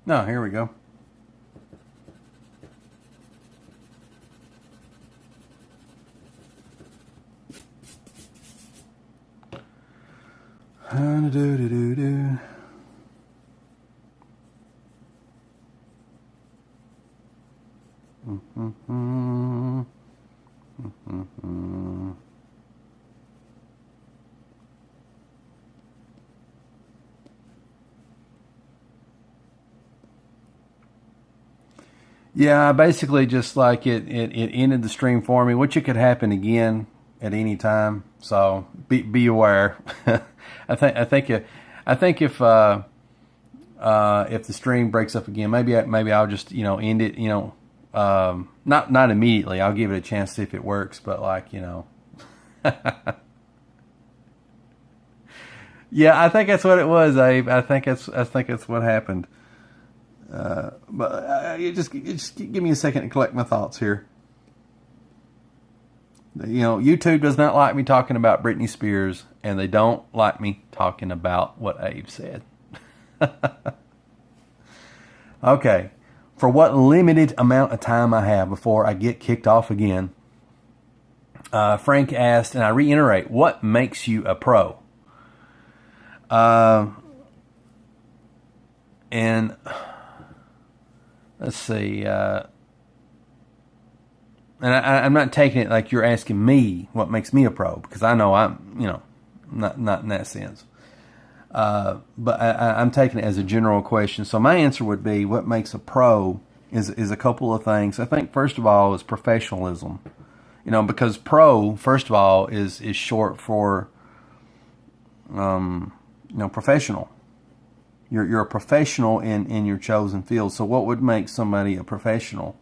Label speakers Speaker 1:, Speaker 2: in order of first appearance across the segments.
Speaker 1: No, here we go. Do-do-do-do-do. Yeah, basically just like it ended the stream for me, which it could happen again at any time. So be aware. I think if the stream breaks up again, maybe I'll just end it. Not immediately. I'll give it a chance to see if it works. But yeah, I think that's what it was, Abe. I think that's what happened. But just give me a second to collect my thoughts here. YouTube does not like me talking about Britney Spears, and they don't like me talking about what Abe said. Okay, for what limited amount of time I have before I get kicked off again, Frank asked, and I reiterate, what makes you a pro? And let's see. And I'm not taking it like you're asking me what makes me a pro, because I know I'm, not in that sense. But I'm taking it as a general question. So my answer would be, what makes a pro is a couple of things. I think first of all is professionalism. Because pro, first of all, is short for professional. You're a professional in your chosen field. So what would make somebody a professional?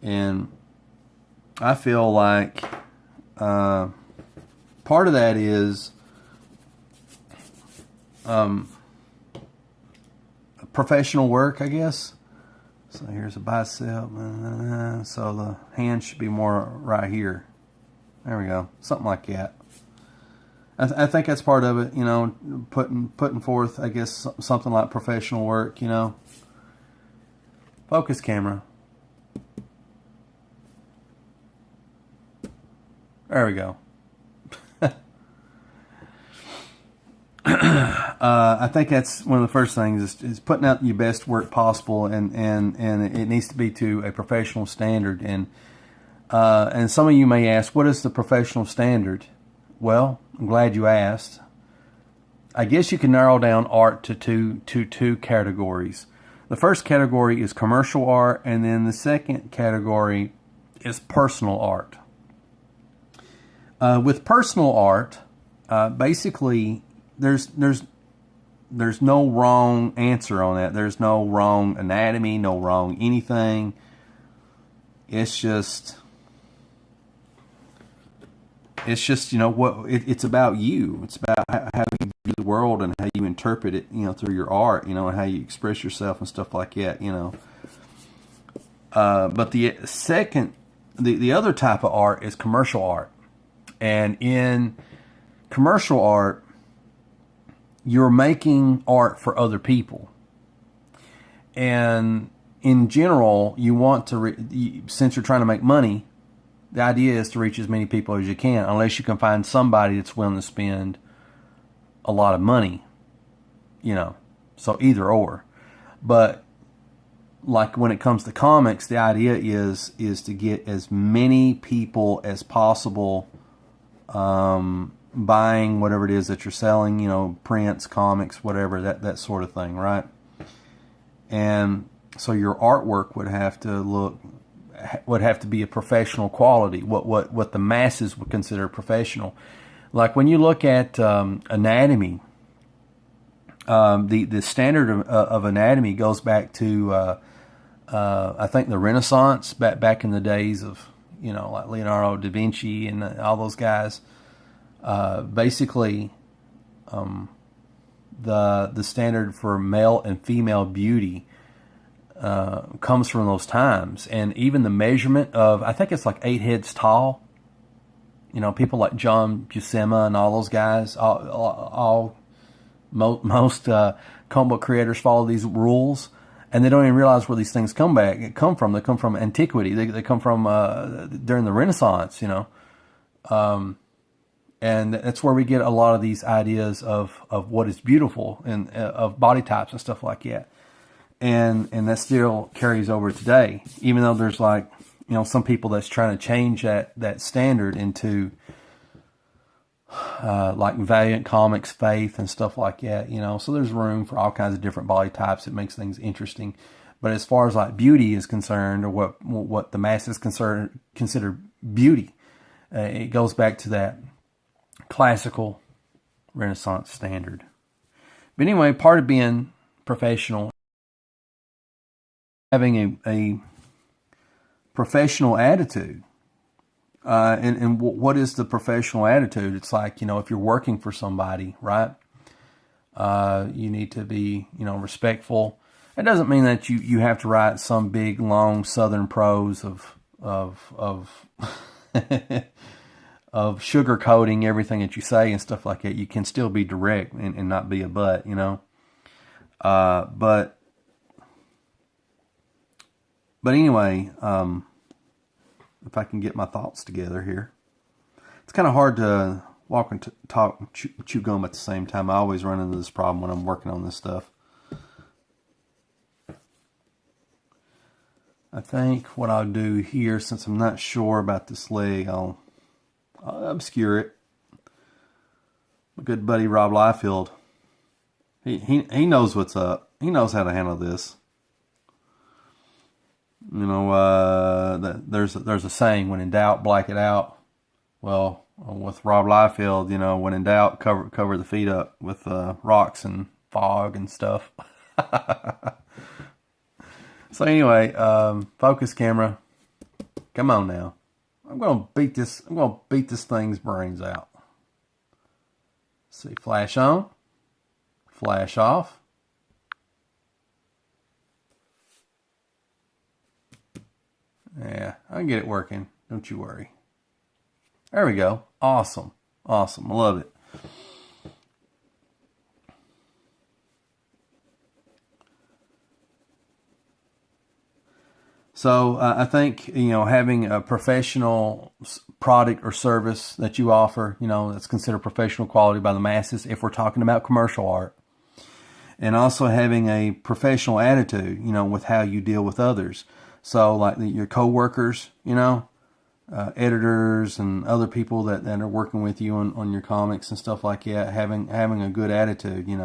Speaker 1: And I feel like part of that is professional work, I guess. So here's a bicep. So the hand should be more right here. There we go. Something like that. I think that's part of it, putting forth, I guess, something like professional work, Focus, camera. There we go. I think that's one of the first things is putting out your best work possible, and it needs to be to a professional standard. And some of you may ask, what is the professional standard? Well, I'm glad you asked. I guess you can narrow down art to two categories. The first category is commercial art, and then the second category is personal art. With personal art, basically, there's no wrong answer on that. There's no wrong anatomy, no wrong anything. It's just it's about you. It's about how you view the world and how you interpret it, through your art, and how you express yourself and stuff like that, But the other type of art is commercial art. And in commercial art, you're making art for other people. And in general, you want to, since you're trying to make money, the idea is to reach as many people as you can, unless you can find somebody that's willing to spend a lot of money, So either or. But like when it comes to comics, the idea is to get as many people as possible buying whatever it is that you're selling, prints, comics, whatever, that sort of thing, right? And so your artwork would have to be a professional quality, what the masses would consider professional. Like when you look at anatomy, the standard of anatomy goes back to I think the Renaissance, back in the days of like Leonardo da Vinci and all those guys. Basically, the standard for male and female beauty comes from those times, and even the measurement of, I think it's like 8 heads tall. People like John Buscema and all those guys, most comic book creators follow these rules, and they don't even realize where these things come from. They come from antiquity. They come from during the Renaissance, and that's where we get a lot of these ideas of what is beautiful and of body types and stuff like that. And that still carries over today, even though there's some people that's trying to change that standard into like Valiant Comics, Faith, and stuff like that, So there's room for all kinds of different body types. It makes things interesting. But as far as like beauty is concerned, or what the masses consider beauty, it goes back to that classical Renaissance standard. But anyway, part of being professional, having a professional attitude. And what is the professional attitude? It's like, if you're working for somebody, right? You need to be, respectful. It doesn't mean that you have to write some big, long Southern prose of of sugarcoating everything that you say and stuff like that. You can still be direct and not be a butt, But anyway, if I can get my thoughts together here. It's kind of hard to walk and talk, chew gum at the same time. I always run into this problem when I'm working on this stuff. I think what I'll do here, since I'm not sure about this leg, I'll obscure it. My good buddy Rob Liefeld, he knows what's up. He knows how to handle this. There's a saying, when in doubt, black it out. Well, with Rob Liefeld, when in doubt, cover the feet up with rocks and fog and stuff. So anyway, focus camera. Come on now. I'm gonna beat this thing's brains out. Let's see, flash on, flash off. Yeah, I can get it working. Don't you worry. There we go. Awesome. Awesome. I love it. So I think, having a professional product or service that you offer, that's considered professional quality by the masses, if we're talking about commercial art. And also having a professional attitude, with how you deal with others. So like your co-workers, editors and other people that are working with you on your comics and stuff like that, having a good attitude, And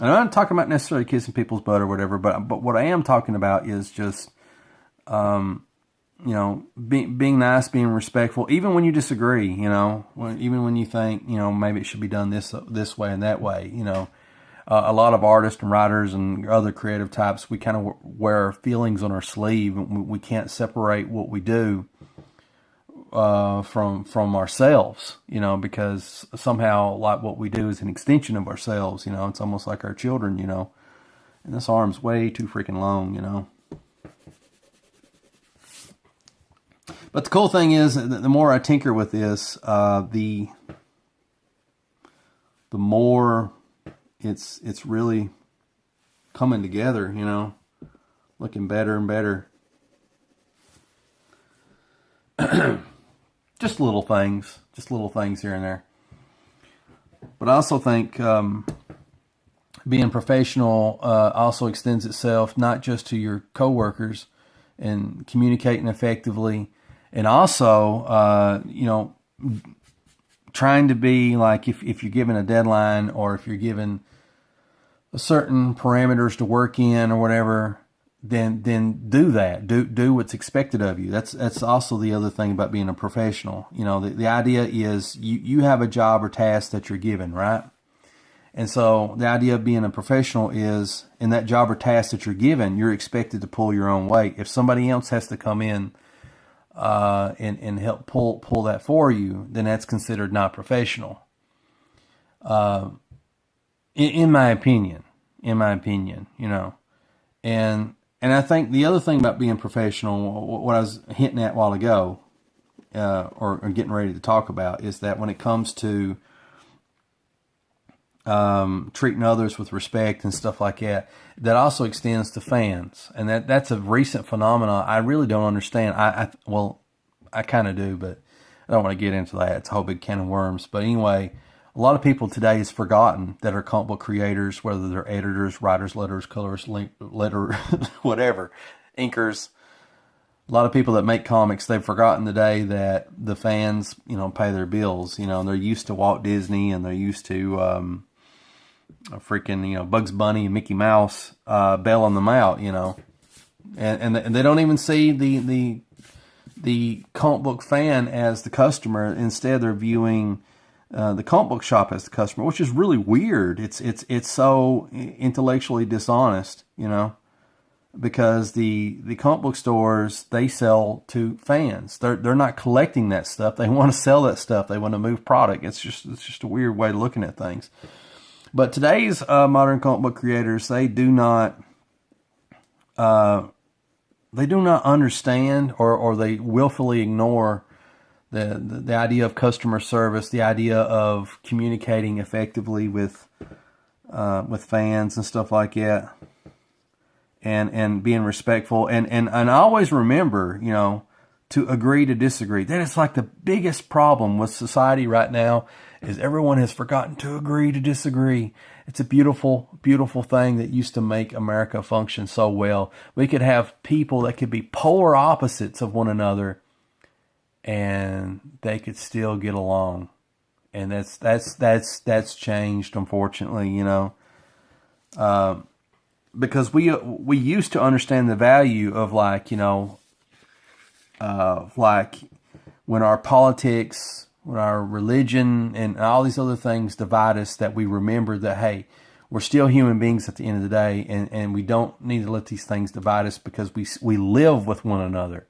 Speaker 1: I'm not talking about necessarily kissing people's butt or whatever, but what I am talking about is just, being nice, being respectful, even when you disagree, even when you think, maybe it should be done this way and that way, A lot of artists and writers and other creative types, we kind of wear our feelings on our sleeve. We can't separate what we do from ourselves, because somehow like what we do is an extension of ourselves. It's almost like our children, and this arm's way too freaking long, But the cool thing is that the more I tinker with this, the more it's really coming together, looking better and better. Just little things here and there. But I also think being professional also extends itself not just to your coworkers and communicating effectively, and also, trying to be like, if you're given a deadline or if you're given a certain parameters to work in or whatever, then do that. Do what's expected of you. That's also the other thing about being a professional. The idea is you have a job or task that you're given, right? And so the idea of being a professional is, in that job or task that you're given, you're expected to pull your own weight. If somebody else has to come in and help pull that for you, then that's considered not professional. In my opinion, and I think the other thing about being professional, what I was hinting at a while ago, or getting ready to talk about, is that when it comes to treating others with respect and stuff like that. That also extends to fans, and that's a recent phenomenon. I really don't understand. I kind of do, but I don't want to get into that. It's a whole big can of worms. But anyway, a lot of people today has forgotten that are comic book creators, whether they're editors, writers, letters, colorists, whatever, inkers. A lot of people that make comics, they've forgotten today that the fans, pay their bills. They're used to Walt Disney, and they're used to Bugs Bunny and Mickey Mouse bailing them out, and they don't even see the comic book fan as the customer. Instead, they're viewing the comic book shop as the customer, which is really weird. It's so intellectually dishonest, because the comic book stores, they sell to fans. They're not collecting that stuff. They want to sell that stuff. They want to move product. It's just a weird way of looking at things. But today's modern comic book creators, they do not understand, or they willfully ignore the idea of customer service, the idea of communicating effectively with fans and stuff like that, and being respectful, and I always remember, to agree to disagree. That is like the biggest problem with society right now, is everyone has forgotten to agree to disagree. It's a beautiful, beautiful thing that used to make America function so well. We could have people that could be polar opposites of one another, and they could still get along. And that's changed, unfortunately, because we used to understand the value of, like when our politics, when our religion and all these other things divide us, that we remember that, hey, we're still human beings at the end of the day, and we don't need to let these things divide us, because we live with one another.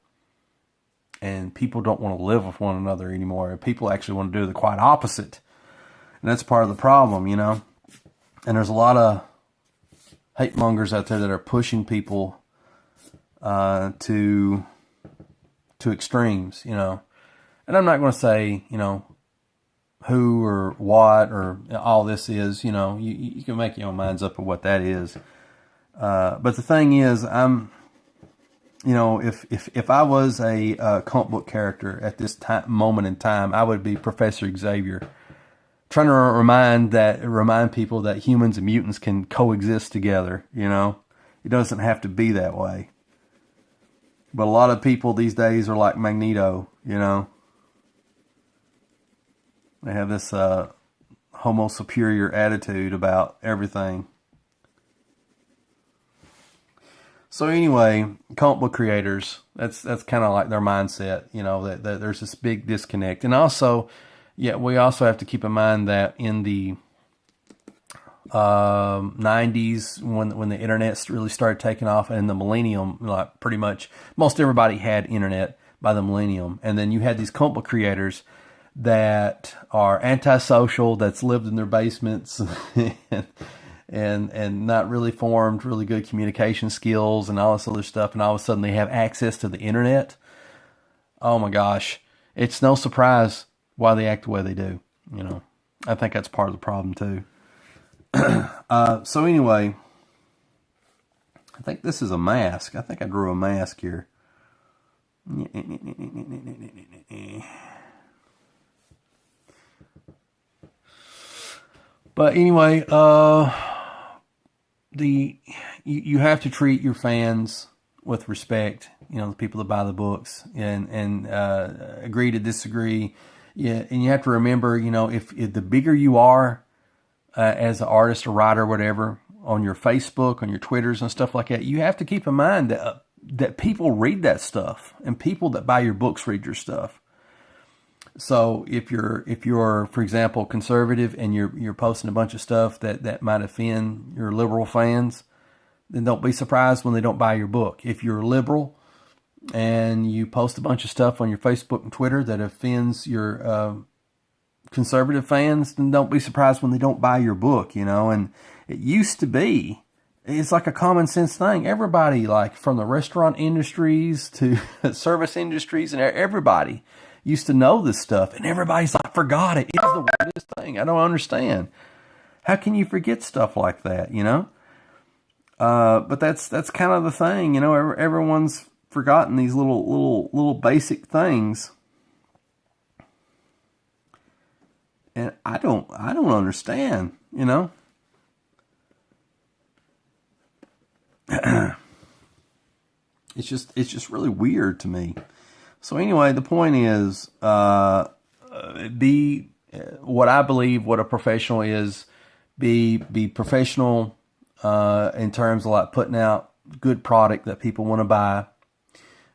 Speaker 1: And people don't want to live with one another anymore. People actually want to do the quite opposite. And that's part of the problem, And there's a lot of hate mongers out there that are pushing people to extremes, And I'm not going to say, who or what or all this is, you can make your own minds up of what that is. But the thing is, if I was a comic book character at this moment in time, I would be Professor Xavier, trying to remind people that humans and mutants can coexist together. It doesn't have to be that way. But a lot of people these days are like Magneto. They have this homo superior attitude about everything. So anyway, comic book creators, that's kind of like their mindset, that there's this big disconnect. And also, we also have to keep in mind that in the 90s, when the internet really started taking off, and the millennium, like pretty much most everybody had internet by the millennium. And then you had these comic book creators that are antisocial, that's lived in their basements and not really formed really good communication skills and all this other stuff, and all of a sudden they have access to the internet. Oh my gosh, it's no surprise why they act the way they do. I think that's part of the problem too. So anyway, I think this is a mask. I think I drew a mask here. But anyway, you have to treat your fans with respect. The people that buy the books, and agree to disagree. Yeah, and you have to remember, if the bigger you are as an artist or writer or whatever, on your Facebook, on your Twitters and stuff like that, you have to keep in mind that people read that stuff, and people that buy your books read your stuff. So if you're, for example, conservative, and you're posting a bunch of stuff that might offend your liberal fans, then don't be surprised when they don't buy your book. If you're liberal and you post a bunch of stuff on your Facebook and Twitter that offends your conservative fans, then don't be surprised when they don't buy your book. And it used to be, it's like a common sense thing. Everybody, like from the restaurant industries to service industries, and everybody used to know this stuff, and everybody's like, forgot it. It's the weirdest thing. I don't understand. How can you forget stuff like that, you know? But that's kind of the thing, you know. Everyone's forgotten these little basic things, and I don't understand, you know. It's just really weird to me. So anyway, the point is, be what I believe what a professional is. Be professional in terms of like putting out good product that people want to buy.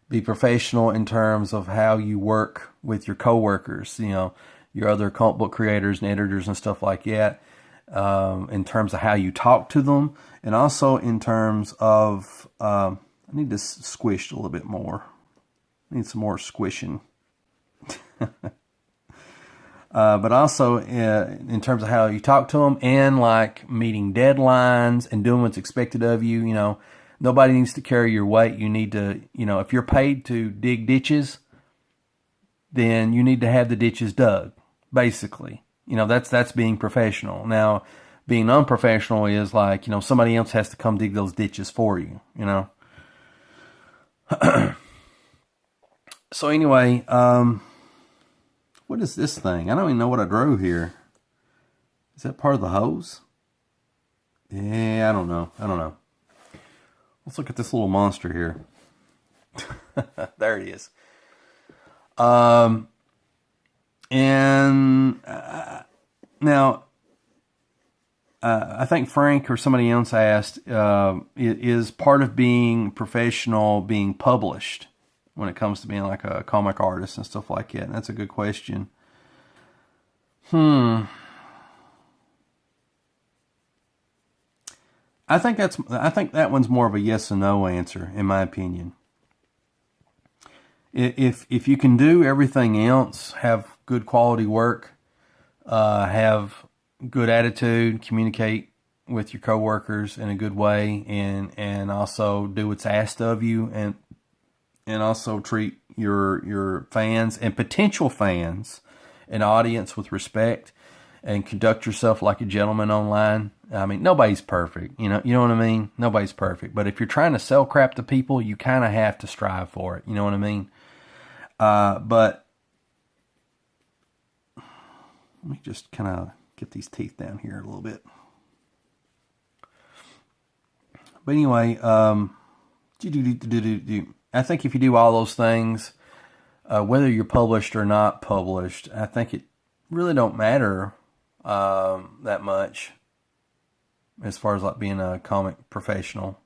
Speaker 1: Be professional in terms of how you work with your coworkers, you know, your other comic book creators and editors and stuff like that. In terms of how you talk to them, and also in terms of I need to squish a little bit more. I need some more squishing. But also in terms of how you talk to them, and like meeting deadlines and doing what's expected of you. You know, nobody needs to carry your weight. You need to, you know, if you're paid to dig ditches, then you need to have the ditches dug, basically. You know, that's being professional. Now, being unprofessional is like, you know, somebody else has to come dig those ditches for you, you know. So anyway, what is this thing? I don't even know what I drove here. Is that part of the hose? Yeah, I don't know. Let's look at this little monster here. There it is. And now, I think Frank or somebody else asked, is part of being professional being published when it comes to being like a comic artist and stuff like that? And that's a good question. I think that one's more of a yes or no answer, in my opinion. If you can do everything else, have good quality work, have good attitude, communicate with your coworkers in a good way, and also do what's asked of you, and also treat your fans and potential fans and audience with respect, and conduct yourself like a gentleman online. I mean, nobody's perfect, you know what I mean? Nobody's perfect. But if you're trying to sell crap to people, you kind of have to strive for it, you know what I mean? But let me just kind of get these teeth down here a little bit. But anyway, I think if you do all those things, whether you're published or not published, I think it really don't matter that much as far as like being a comic professional.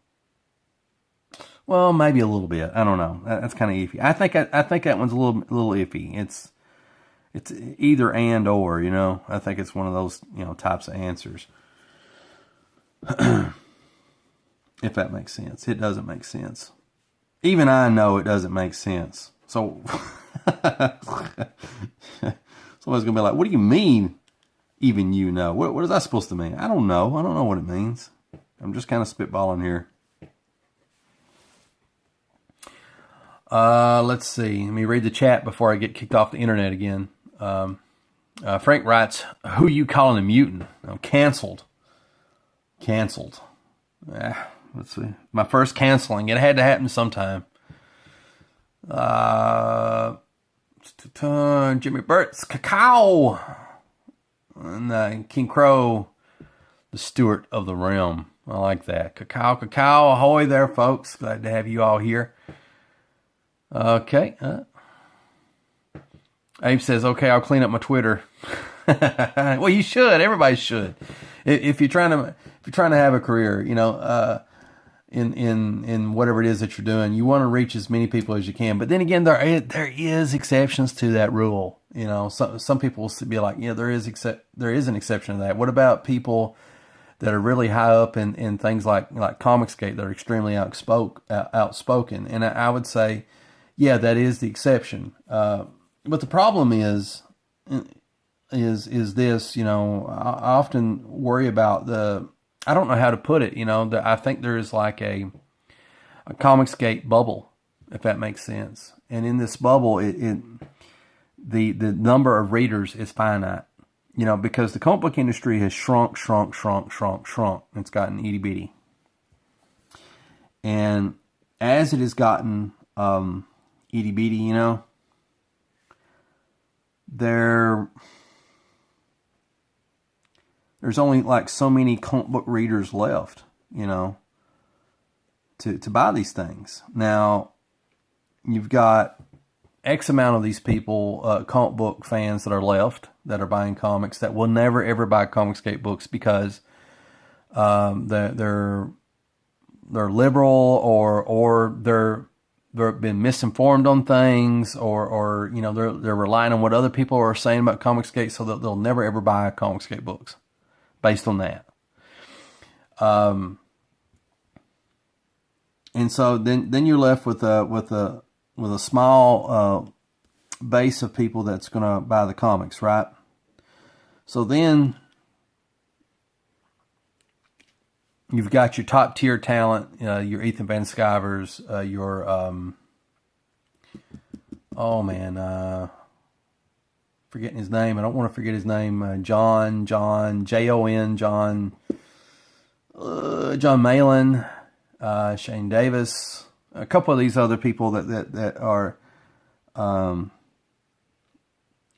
Speaker 1: Well, maybe a little bit. I don't know. That's kind of iffy. I think that one's a little iffy. It's either and or, you know. I think it's one of those, you know, types of answers. If that makes sense. It doesn't make sense. Even I know it doesn't make sense. So somebody's gonna be like, "What do you mean? Even you know? What is that supposed to mean?" I don't know. I don't know what it means. I'm just kind of spitballing here. Let's see. Let me read the chat before I get kicked off the internet again. Frank writes, "Who you calling a mutant? I'm canceled." Canceled. Let's see. My first canceling. It had to happen sometime. Jimmy Burt's Cacao. And King Crow, the Steward of the Realm. I like that. Cacao. Ahoy there, folks. Glad to have you all here. Okay. Abe says, "Okay, I'll clean up my Twitter." Well, you should. Everybody should. If you're trying to have a career, you know, in whatever it is that you're doing, you want to reach as many people as you can. But then again, there is exceptions to that rule. You know, some people will be like, yeah, there is an exception to that. What about people that are really high up in things like Comicsgate that are extremely outspoken? And I would say, yeah, that is the exception. But the problem is this, you know, I often worry about I don't know how to put it, you know, I think there is like a Comicsgate bubble, if that makes sense. And in this bubble, the number of readers is finite. because the comic book industry has shrunk. It's gotten itty bitty. And as it has gotten itty bitty, there's only like so many comic book readers left, to buy these things. Now, you've got X amount of these people, comic book fans that are left, that are buying comics, that will never ever buy Comicsgate books because they're liberal, or they've been misinformed on things, or they're relying on what other people are saying about Comicsgate, so that they'll never ever buy Comicsgate books based on that. And so then you're left with a small base of people that's going to buy the comics, right? So then you've got your top tier talent, your Ethan Van Sciver's, your forgetting his name. I don't want to forget his name. John Malin, Shane Davis, a couple of these other people that are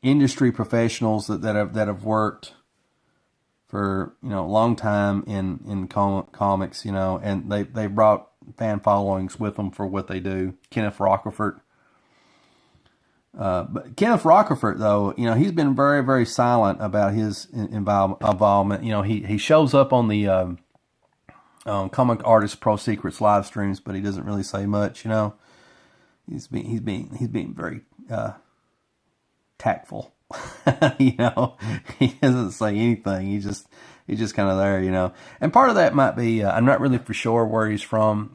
Speaker 1: industry professionals that have worked for a long time in comics, and they brought fan followings with them for what they do. Kenneth Rockerford. But Kenneth Rockerford, though, he's been very, very silent about his involvement. He shows up on the Comic Artist Pro Secrets live streams, but he doesn't really say much. He's being very tactful. He doesn't say anything. He's just kind of there. And part of that might be I'm not really for sure where he's from.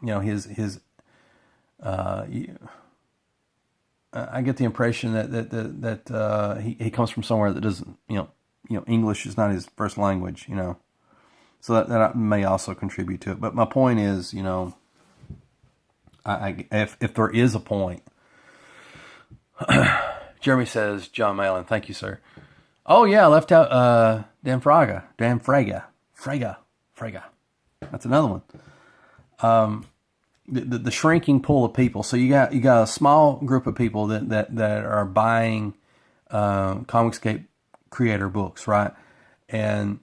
Speaker 1: I get the impression that he comes from somewhere that doesn't, English is not his first language, so that may also contribute to it. But my point is, if there is a point, Jeremy says, John Malin, thank you, sir. Oh yeah, I left out Dan Fraga. That's another one. The shrinking pool of people. So you got a small group of people that are buying Comicsgate creator books, right? And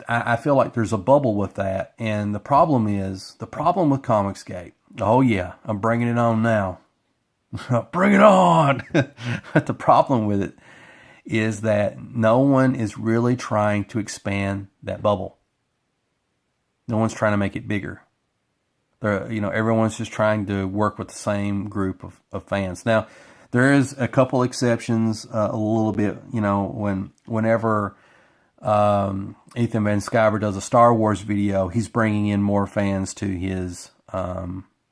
Speaker 1: I feel like there's a bubble with that. And the problem with Comicsgate. Oh yeah, I'm bringing it on now. Bring it on. But the problem with it is that no one is really trying to expand that bubble. No one's trying to make it bigger. Everyone's just trying to work with the same group of fans. Now, there is a couple exceptions, a little bit, whenever Ethan Van Sciver does a Star Wars video, he's bringing in more fans to his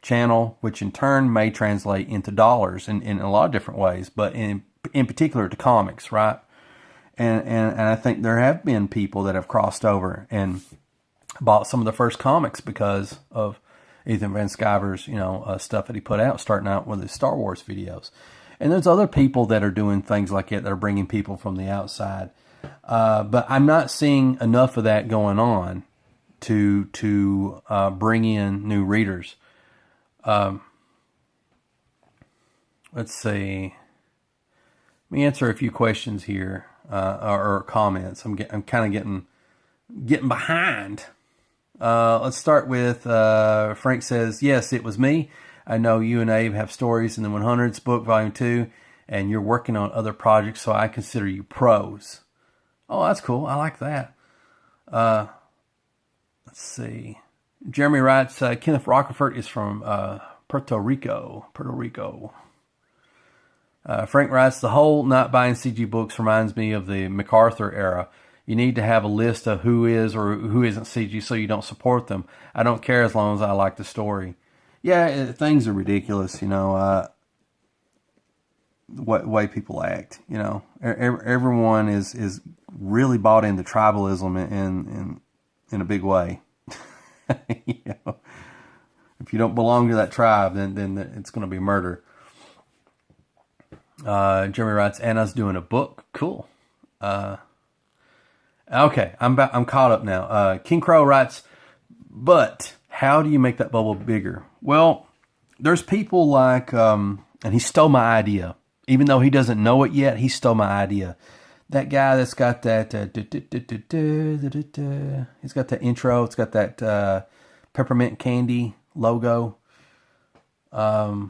Speaker 1: channel, which in turn may translate into dollars in a lot of different ways, but in particular to comics, right? And I think there have been people that have crossed over and bought some of the first comics because of Ethan Van Sciver's, stuff that he put out, starting out with his Star Wars videos. And there's other people that are doing things like it that are bringing people from the outside. But I'm not seeing enough of that going on to bring in new readers. Let's see. Let me answer a few questions here, or comments. I'm kind of getting behind. Let's start with Frank says, yes, it was me. I know you and Abe have stories in the 100s book, volume 2, and you're working on other projects, so I consider you pros. Oh, that's cool. I like that. Let's see. Jeremy writes, Kenneth Rockerford is from Puerto Rico. Frank writes, the whole not buying CG books reminds me of the MacArthur era. You need to have a list of who is or who isn't CG so you don't support them. I don't care as long as I like the story. Yeah, things are ridiculous, the way people act, Everyone is really bought into tribalism in a big way. If you don't belong to that tribe, then it's going to be murder. Jeremy writes, Anna's doing a book. Cool. Okay, I'm caught up now. King Crow writes, but how do you make that bubble bigger? Well, there's people like, and he stole my idea. Even though he doesn't know it yet, he stole my idea. That guy that's got that, he's got that intro. It's got that peppermint candy logo. I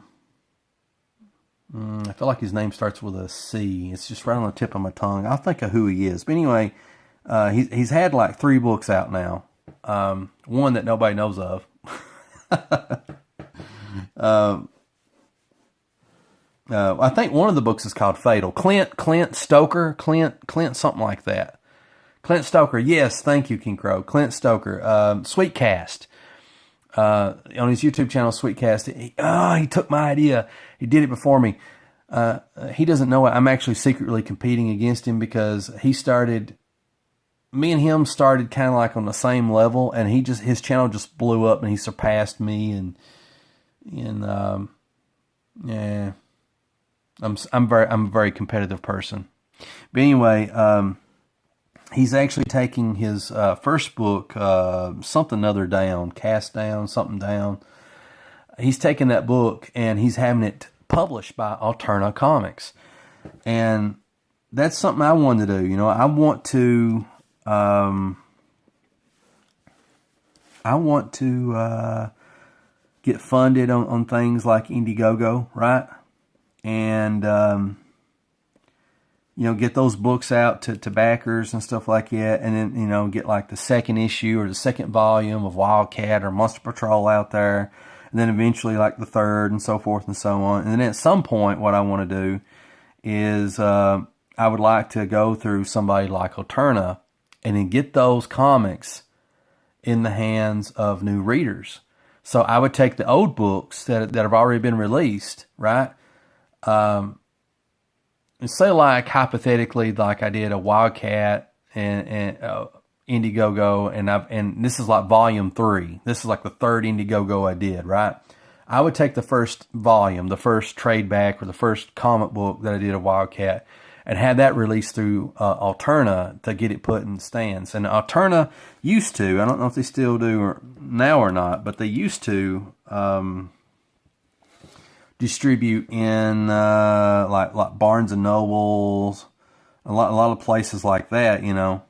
Speaker 1: feel like his name starts with a C. It's just right on the tip of my tongue. I'll think of who he is. But anyway, he's had like 3 books out now. One that nobody knows of. I think one of the books is called Fatal. Clint Stoker, Clint something like that. Clint Stoker, yes, thank you, King Crow. Clint Stoker, Sweetcast. On his YouTube channel, Sweetcast, he took my idea. He did it before me. He doesn't know it. I'm actually secretly competing against him because me and him started kind of like on the same level, and his channel just blew up and he surpassed me, and yeah. I'm a very competitive person. But anyway, he's actually taking his first book, something other down, cast down, something down. He's taking that book and he's having it published by Alterna Comics. And that's something I wanted to do. You know, I want to get funded on things like Indiegogo, right? And, get those books out to backers and stuff like that. And then, get like the second issue or the second volume of Wildcat or Monster Patrol out there. And then eventually like the third and so forth and so on. And then at some point, what I want to do is I would like to go through somebody like Alterna and then get those comics in the hands of new readers. So I would take the old books that have already been released, right? And say like hypothetically, like I did a Wildcat and Indiegogo, and this is like volume 3. This is like the third Indiegogo I did, right? I would take the first volume, the first trade back or the first comic book that I did of Wildcat, and had that released through Alterna to get it put in stands. And Alterna used to, I don't know if they still do now or not, but they used to distribute in like Barnes and Nobles, a lot of places like that, and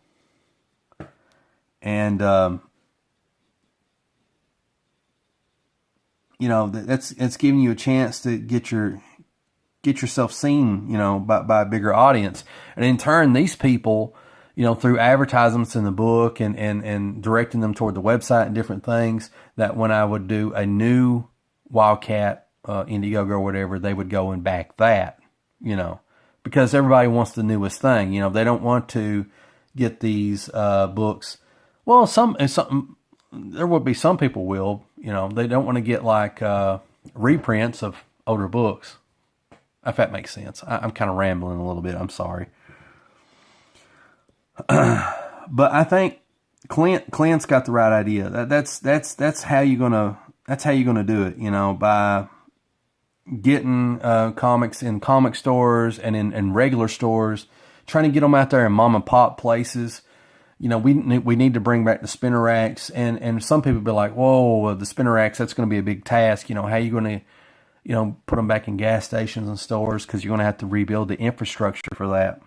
Speaker 1: it's giving you a chance to get yourself seen, by a bigger audience, and in turn, these people, through advertisements in the book and directing them toward the website and different things, that when I would do a new Wildcat, Indiegogo or whatever, they would go and back that, because everybody wants the newest thing. They don't want to get these books. Well, there will be some people will, they don't want to get like reprints of older books. If that makes sense. I'm kind of rambling a little bit. I'm sorry. But I think Clint's got the right idea. That's how you're gonna do it. By getting comics in comic stores and in regular stores, trying to get them out there in mom and pop places. We need to bring back the spinner racks, and some people be like, whoa, the spinner racks, that's going to be a big task. How are you going to put them back in gas stations and stores, because you're going to have to rebuild the infrastructure for that.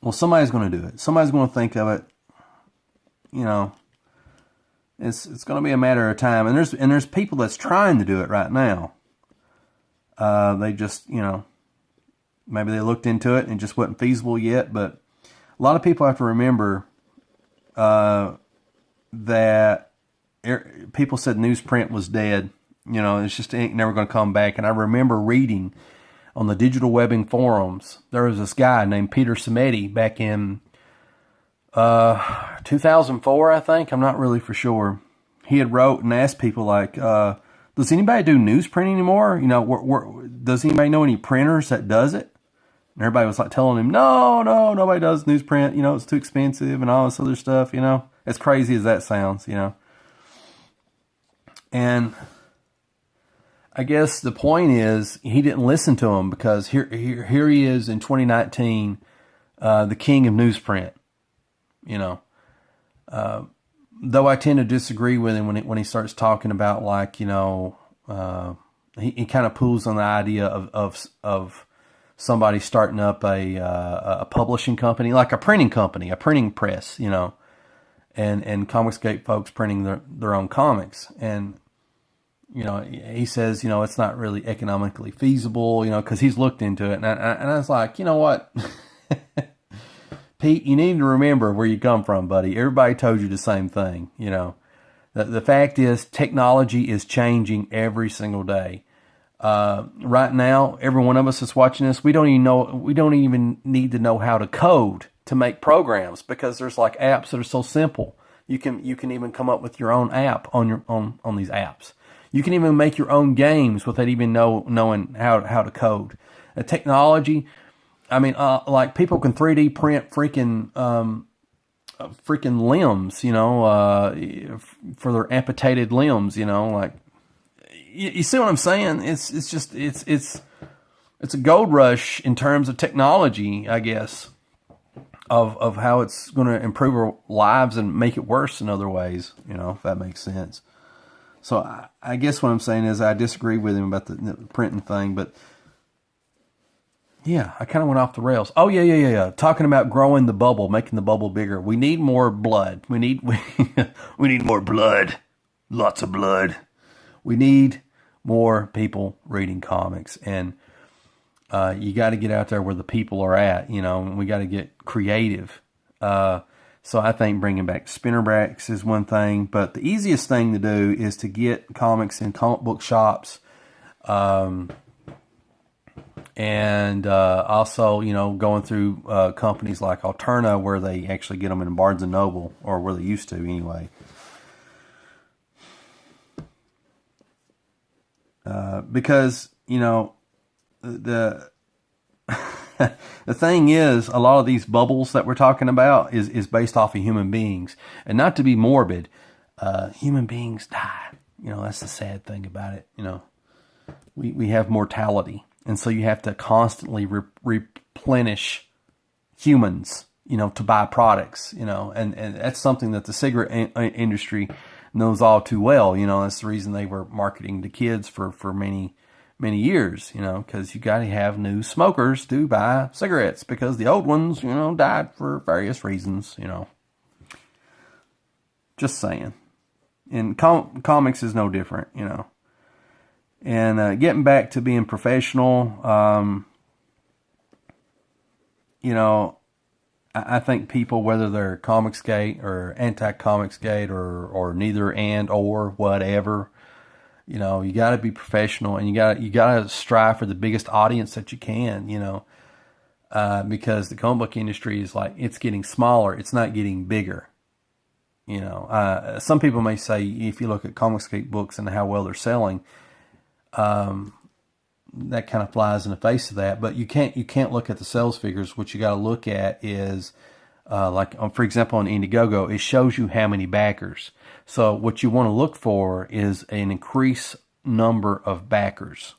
Speaker 1: Well, somebody's going to do it. Somebody's going to think of it. It's going to be a matter of time. And there's people that's trying to do it right now. They just, maybe they looked into it and it just wasn't feasible yet. But a lot of people have to remember that people said newsprint was dead. It's just ain't never going to come back. And I remember reading on the digital webbing forums, there was this guy named Peter Samedi back in 2004, I think. I'm not really for sure. He had wrote and asked people like, does anybody do newsprint anymore? Does anybody know any printers that does it? And everybody was like telling him, no, nobody does newsprint. It's too expensive and all this other stuff, As crazy as that sounds, And I guess the point is he didn't listen to him, because here he is in 2019, the king of newsprint. you know. Though I tend to disagree with him when he starts talking about, like, you know, he kind of pulls on the idea of somebody starting up a publishing company, like a printing company, a printing press, you know, and Comicsgate folks printing their own comics. And, you know, he says, you know, it's not really economically feasible, you know, because he's looked into it. And I was like, you know what, Pete, you need to remember where you come from, buddy. Everybody told you the same thing, you know. The fact is, technology is changing every single day. Right now, every one of us that's watching this, we don't even need to know how to code to make programs, because there's like apps that are so simple. You can even come up with your own app on these apps. You can even make your own games without even knowing how to code. The technology, I mean, like people can 3D print freaking limbs, you know, for their amputated limbs, you know, like, you see what I'm saying? It's a gold rush in terms of technology, I guess, of how it's going to improve our lives and make it worse in other ways, you know, if that makes sense. So I guess what I'm saying is I disagree with him about the printing thing, but yeah, I kind of went off the rails. Oh, yeah. Talking about growing the bubble, making the bubble bigger. We need more blood. We need more blood. Lots of blood. We need more people reading comics, and you got to get out there where the people are at, you know, and we got to get creative. So I think bringing back spinnerbacks is one thing, but the easiest thing to do is to get comics in comic book shops, and also, you know, going through companies like Alterna, where they actually get them in Barnes & Noble, or where they used to anyway. Because, you know, the the thing is, a lot of these bubbles that we're talking about is based off of human beings. And not to be morbid, human beings die. You know, that's the sad thing about it. You know, we have mortality. And so you have to constantly replenish humans, you know, to buy products, you know. And that's something that the cigarette industry knows all too well. You know, that's the reason they were marketing to kids for many years, you know, because you got to have new smokers to buy cigarettes, because the old ones, you know, died for various reasons, you know. Just saying. And comics is no different, you know. And getting back to being professional, you know, I think people, whether they're Comicsgate or anti-Comicsgate or neither and or whatever, you know, you got to be professional, and you got to strive for the biggest audience that you can, you know, because the comic book industry is like, it's getting smaller, it's not getting bigger. You know, some people may say, if you look at Comicsgate books and how well they're selling, that kind of flies in the face of that. But you can't look at the sales figures. What you got to look at is, like, for example, on Indiegogo, it shows you how many backers. So what you want to look for is an increased number of backers.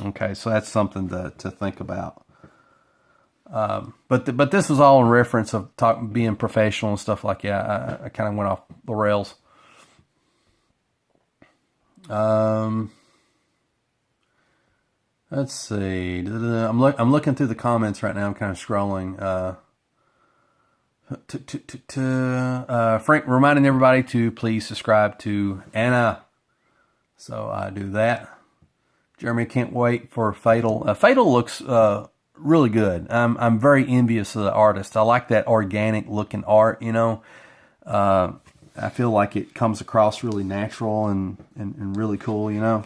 Speaker 1: Okay, so that's something to think about. But this was all in reference of being professional and stuff like that. I kind of went off the rails. Let's see. I'm looking through the comments right now. I'm kind of scrolling. Frank reminding everybody to please subscribe to Anna. So I do that. Jeremy, can't wait for Fatal. Fatal looks really good. I'm very envious of the artist. I like that organic looking art, you know. I feel like it comes across really natural and really cool, you know.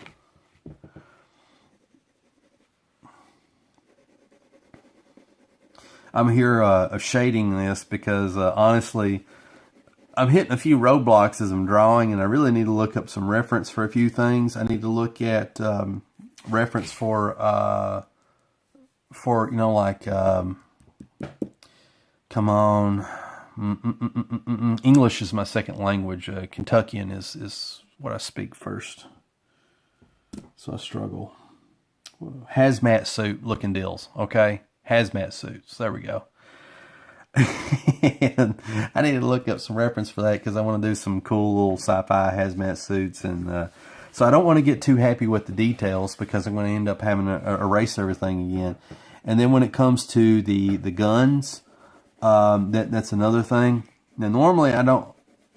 Speaker 1: I'm here shading this because honestly, I'm hitting a few roadblocks as I'm drawing, and I really need to look up some reference for a few things. I need to look at reference for you know, like come on, English is my second language. Kentuckian is what I speak first, so I struggle. Hazmat suit looking deals, okay. Hazmat suits. There we go. And I need to look up some reference for that because I want to do some cool little sci-fi hazmat suits. And so I don't want to get too happy with the details because I'm going to end up having to erase everything again. And then when it comes to the guns, that's another thing. Now, normally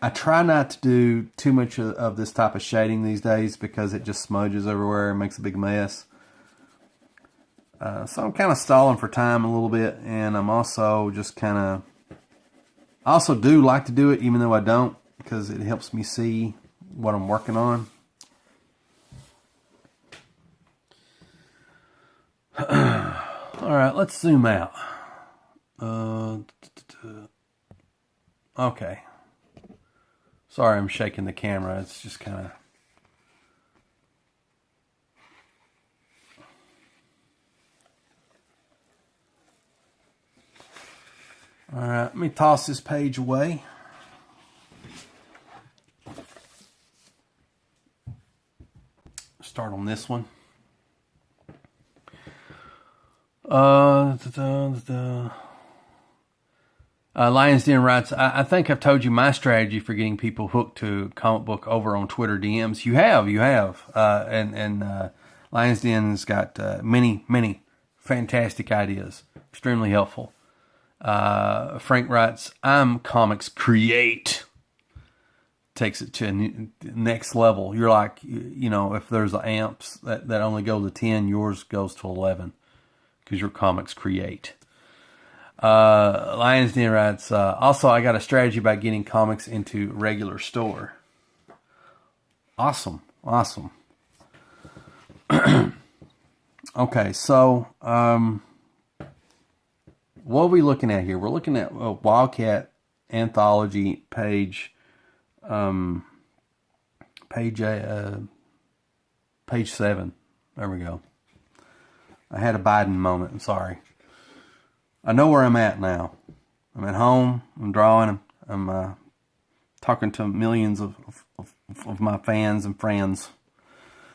Speaker 1: I try not to do too much of this type of shading these days because it just smudges everywhere and makes a big mess. So I'm kind of stalling for time a little bit, and I'm also just kind of, I also do like to do it even though I don't, because it helps me see what I'm working on. Alright, let's zoom out. Okay. Sorry, I'm shaking the camera. It's just kind of... Alright, let me toss this page away. Start on this one. Lions Den writes, I think I've told you my strategy for getting people hooked to comic book over on Twitter DMs. You have. And Lions Den's got many fantastic ideas. Extremely helpful. Frank writes, I'm comics create. Takes it to a next level. You're like, if there's amps that only go to 10, yours goes to 11 because your comics create. Lions Den writes, also I got a strategy about getting comics into regular store. Awesome. Okay, so what are we looking at here? We're looking at Wildcat Anthology page 7. There we go. I had a Biden moment. I'm sorry. I know where I'm at now. I'm at home. I'm drawing. I'm talking to millions of my fans and friends.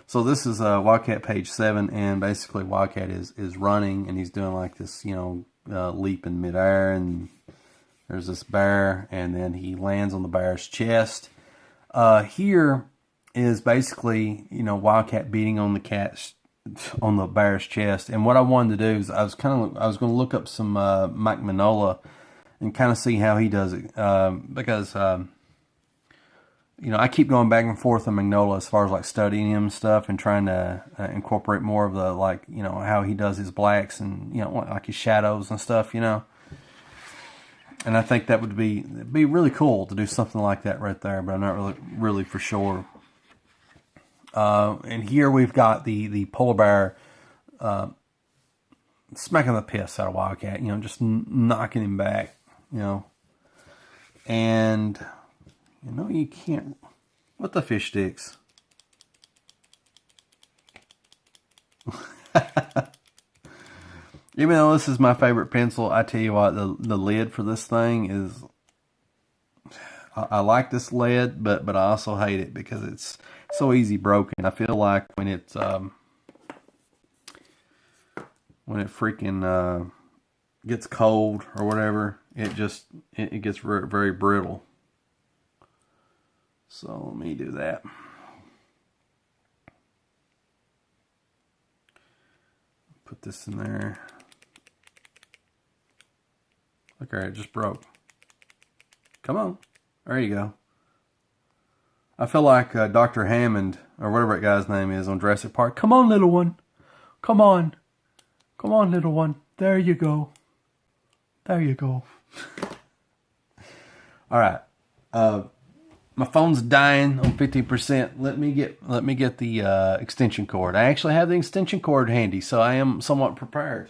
Speaker 1: So this is Wildcat page 7, and basically Wildcat is running, and he's doing like this, leap in midair, and there's this bear, and then he lands on the bear's chest. Here is basically, Wildcat beating on the bear's chest. And what I wanted to do is I was going to look up some Mike Mignola and kind of see how he does it, because I keep going back and forth on Mignola as far as like studying him and stuff and trying to incorporate more of the how he does his blacks and like his shadows and stuff, And I think that would be really cool to do something like that right there, but I'm not really for sure. And here we've got the polar bear smacking the piss out of Wildcat, just knocking him back, And, you can't... What the fish sticks? Even though this is my favorite pencil, I tell you what, the lid for this thing is... I like this lead, but I also hate it because it's so easy broken. I feel like when it freaking gets cold or whatever, it gets very brittle. So let me do that. Put this in there. Okay, it just broke. Come on. There you go. I feel like Dr. Hammond, or whatever that guy's name is on Jurassic Park. Come on, little one. Come on. Come on, little one. There you go. There you go. All right. My phone's dying on 50%. Let me get the extension cord. I actually have the extension cord handy, so I am somewhat prepared.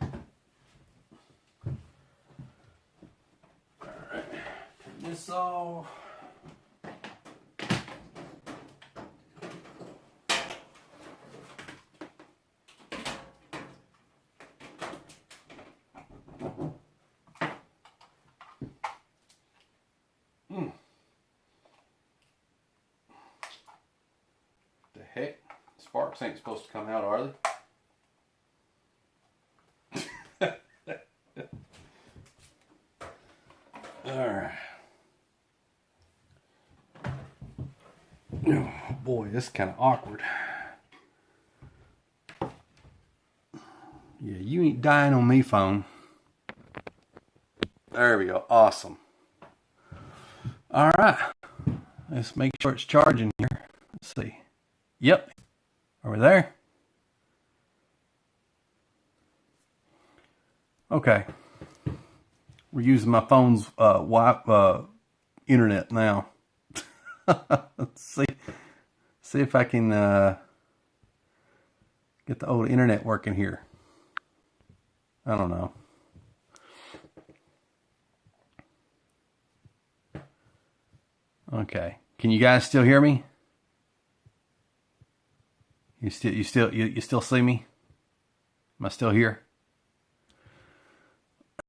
Speaker 1: All right. Turn this off. Heck, sparks ain't supposed to come out, are they? Oh boy, this is kind of awkward. Yeah, you ain't dying on me, phone. There we go. Awesome. All right. Let's make sure it's charging here. Let's see. Yep. Are we there? Okay. We're using my phone's internet now. Let's see if I can get the old internet working here. I don't know. Okay. Can you guys still hear me? You still see me? Am I still here?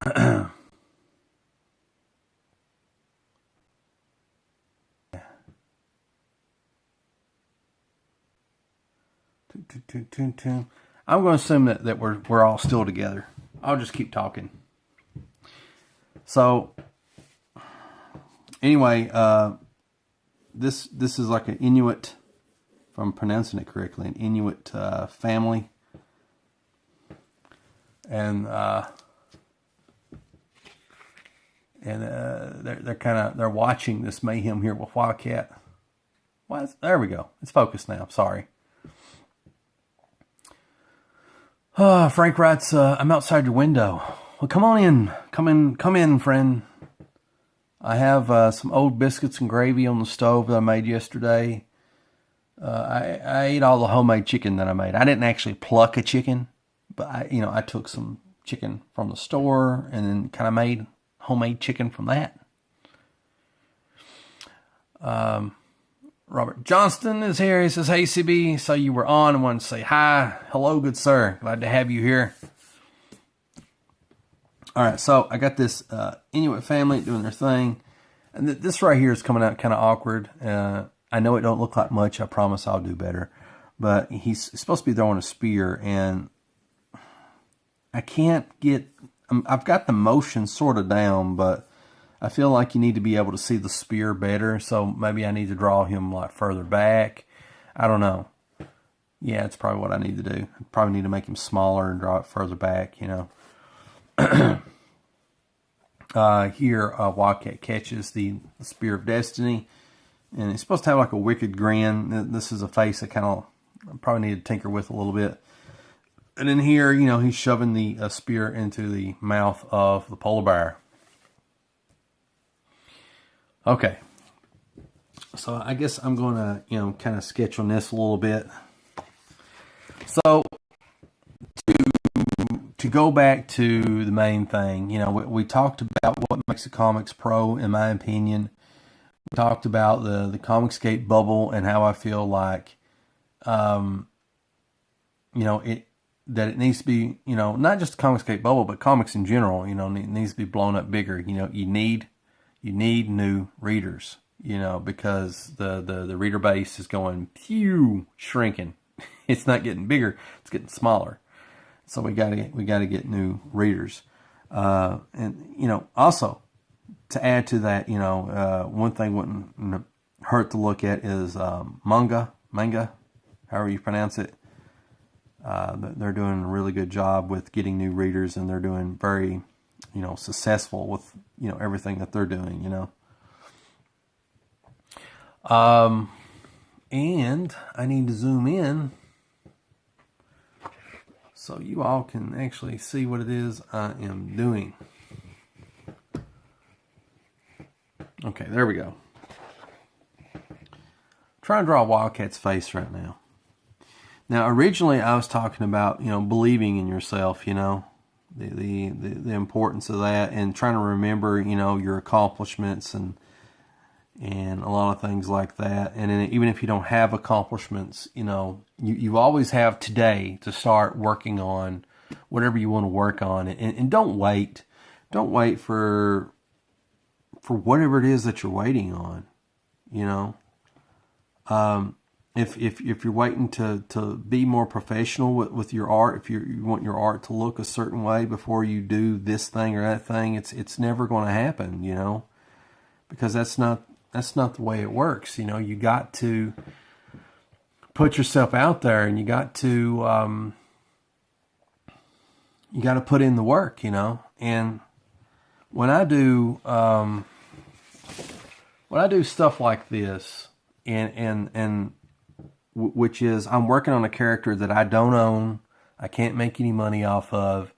Speaker 1: I'm going to assume that we're all still together. I'll just keep talking. So anyway, this is like an Inuit, if I'm pronouncing it correctly, an Inuit family, and they're watching this mayhem here with Wildcat. There we go. It's focused now. Sorry. Frank writes, I'm outside your window. Well, come on in. Come in, friend. I have some old biscuits and gravy on the stove that I made yesterday. I ate all the homemade chicken that I made. I didn't actually pluck a chicken, but I took some chicken from the store and then kind of made homemade chicken from that. Robert Johnston is here. He says, hey, CB, so you were on and wanted to say hi. Hello, good sir. Glad to have you here. All right, so I got this Inuit family doing their thing. And this right here is coming out kind of awkward. I know it don't look like much. I promise I'll do better. But he's supposed to be throwing a spear, and I can't get... I've got the motion sort of down, but I feel like you need to be able to see the spear better, so maybe I need to draw him like further back. I don't know. Yeah, it's probably what I need to do. I probably need to make him smaller and draw it further back, Here, Wildcat catches the Spear of Destiny, and it's supposed to have like a wicked grin. This is a face I probably need to tinker with a little bit. And in here, he's shoving the spear into the mouth of the polar bear. Okay, so I guess I'm going to, kind of sketch on this a little bit. So, to go back to the main thing, we talked about what makes a comics pro, in my opinion. We talked about the Comicsgate bubble and how I feel like, it needs to be, not just the Comicsgate bubble, but comics in general, it needs to be blown up bigger. You need new readers, because the reader base is going shrinking. It's not getting bigger; it's getting smaller. So we got to get new readers, and also to add to that, one thing wouldn't hurt to look at is manga, however you pronounce it. They're doing a really good job with getting new readers, and they're doing very successful with, everything that they're doing, and I need to zoom in so you all can actually see what it is I am doing. Okay, there we go. Try and draw Wildcat's face right now. Now, originally I was talking about, believing in yourself, the importance of that, and trying to remember, your accomplishments and a lot of things like that. And then even if you don't have accomplishments, you always have today to start working on whatever you want to work on, and don't wait for whatever it is that you're waiting on, If you're waiting to be more professional with your art, if you want your art to look a certain way before you do this thing or that thing, it's never going to happen, because that's not the way it works. You got to put yourself out there, and you got to put in the work. And when I do stuff like this, and which is I'm working on a character that I don't own, I can't make any money off of,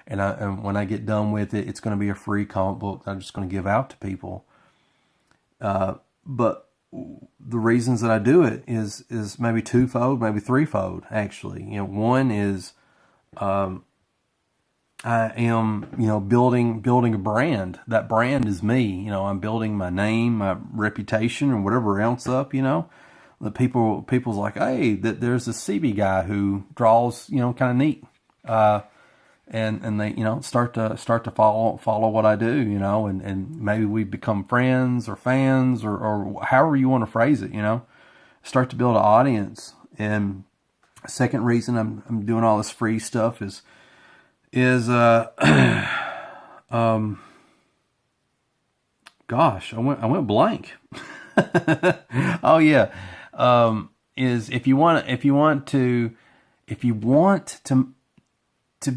Speaker 1: and when I get done with it, it's going to be a free comic book that I'm just going to give out to people. But the reasons that I do it is maybe twofold, maybe threefold, actually. One is I am, building a brand. That brand is me. I'm building my name, my reputation, and whatever else up. The people's like, hey, there's this CB guy who draws, kind of neat, and they, start to follow what I do, and maybe we become friends or fans or however you want to phrase it, start to build an audience. And second reason I'm doing all this free stuff is gosh, I went blank. Oh yeah. Is if you want to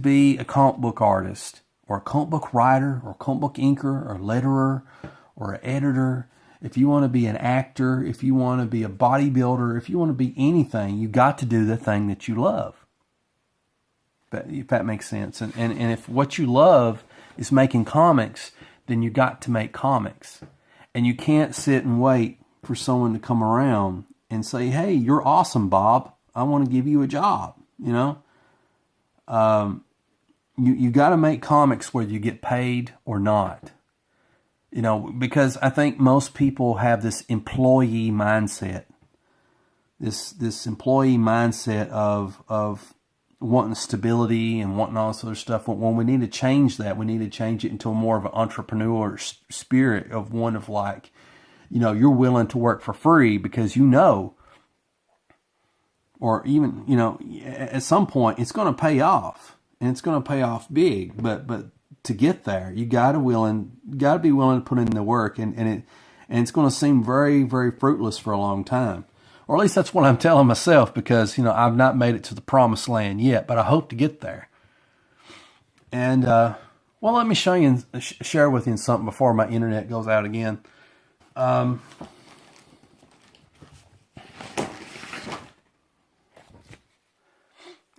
Speaker 1: be a comic book artist or a comic book writer or a comic book inker or letterer or an editor, if you want to be an actor, if you want to be a bodybuilder, if you want to be anything, you got to do the thing that you love. If that makes sense. And if what you love is making comics, then you got to make comics. And you can't sit and wait for someone to come around and say, hey, you're awesome, Bob. I want to give you a job, You got to make comics whether you get paid or not. Because I think most people have this employee mindset. This employee mindset of wanting stability and wanting all this other stuff. When we need to change that, we need to change it into a more of an entrepreneur spirit of one of like, you're willing to work for free because or even, at some point it's going to pay off, and it's going to pay off big. But to get there, you got to be willing to put in the work, and it's going to seem very, very fruitless for a long time. Or at least that's what I'm telling myself, because, I've not made it to the promised land yet, but I hope to get there. And, let me show you and share with you something before my internet goes out again. I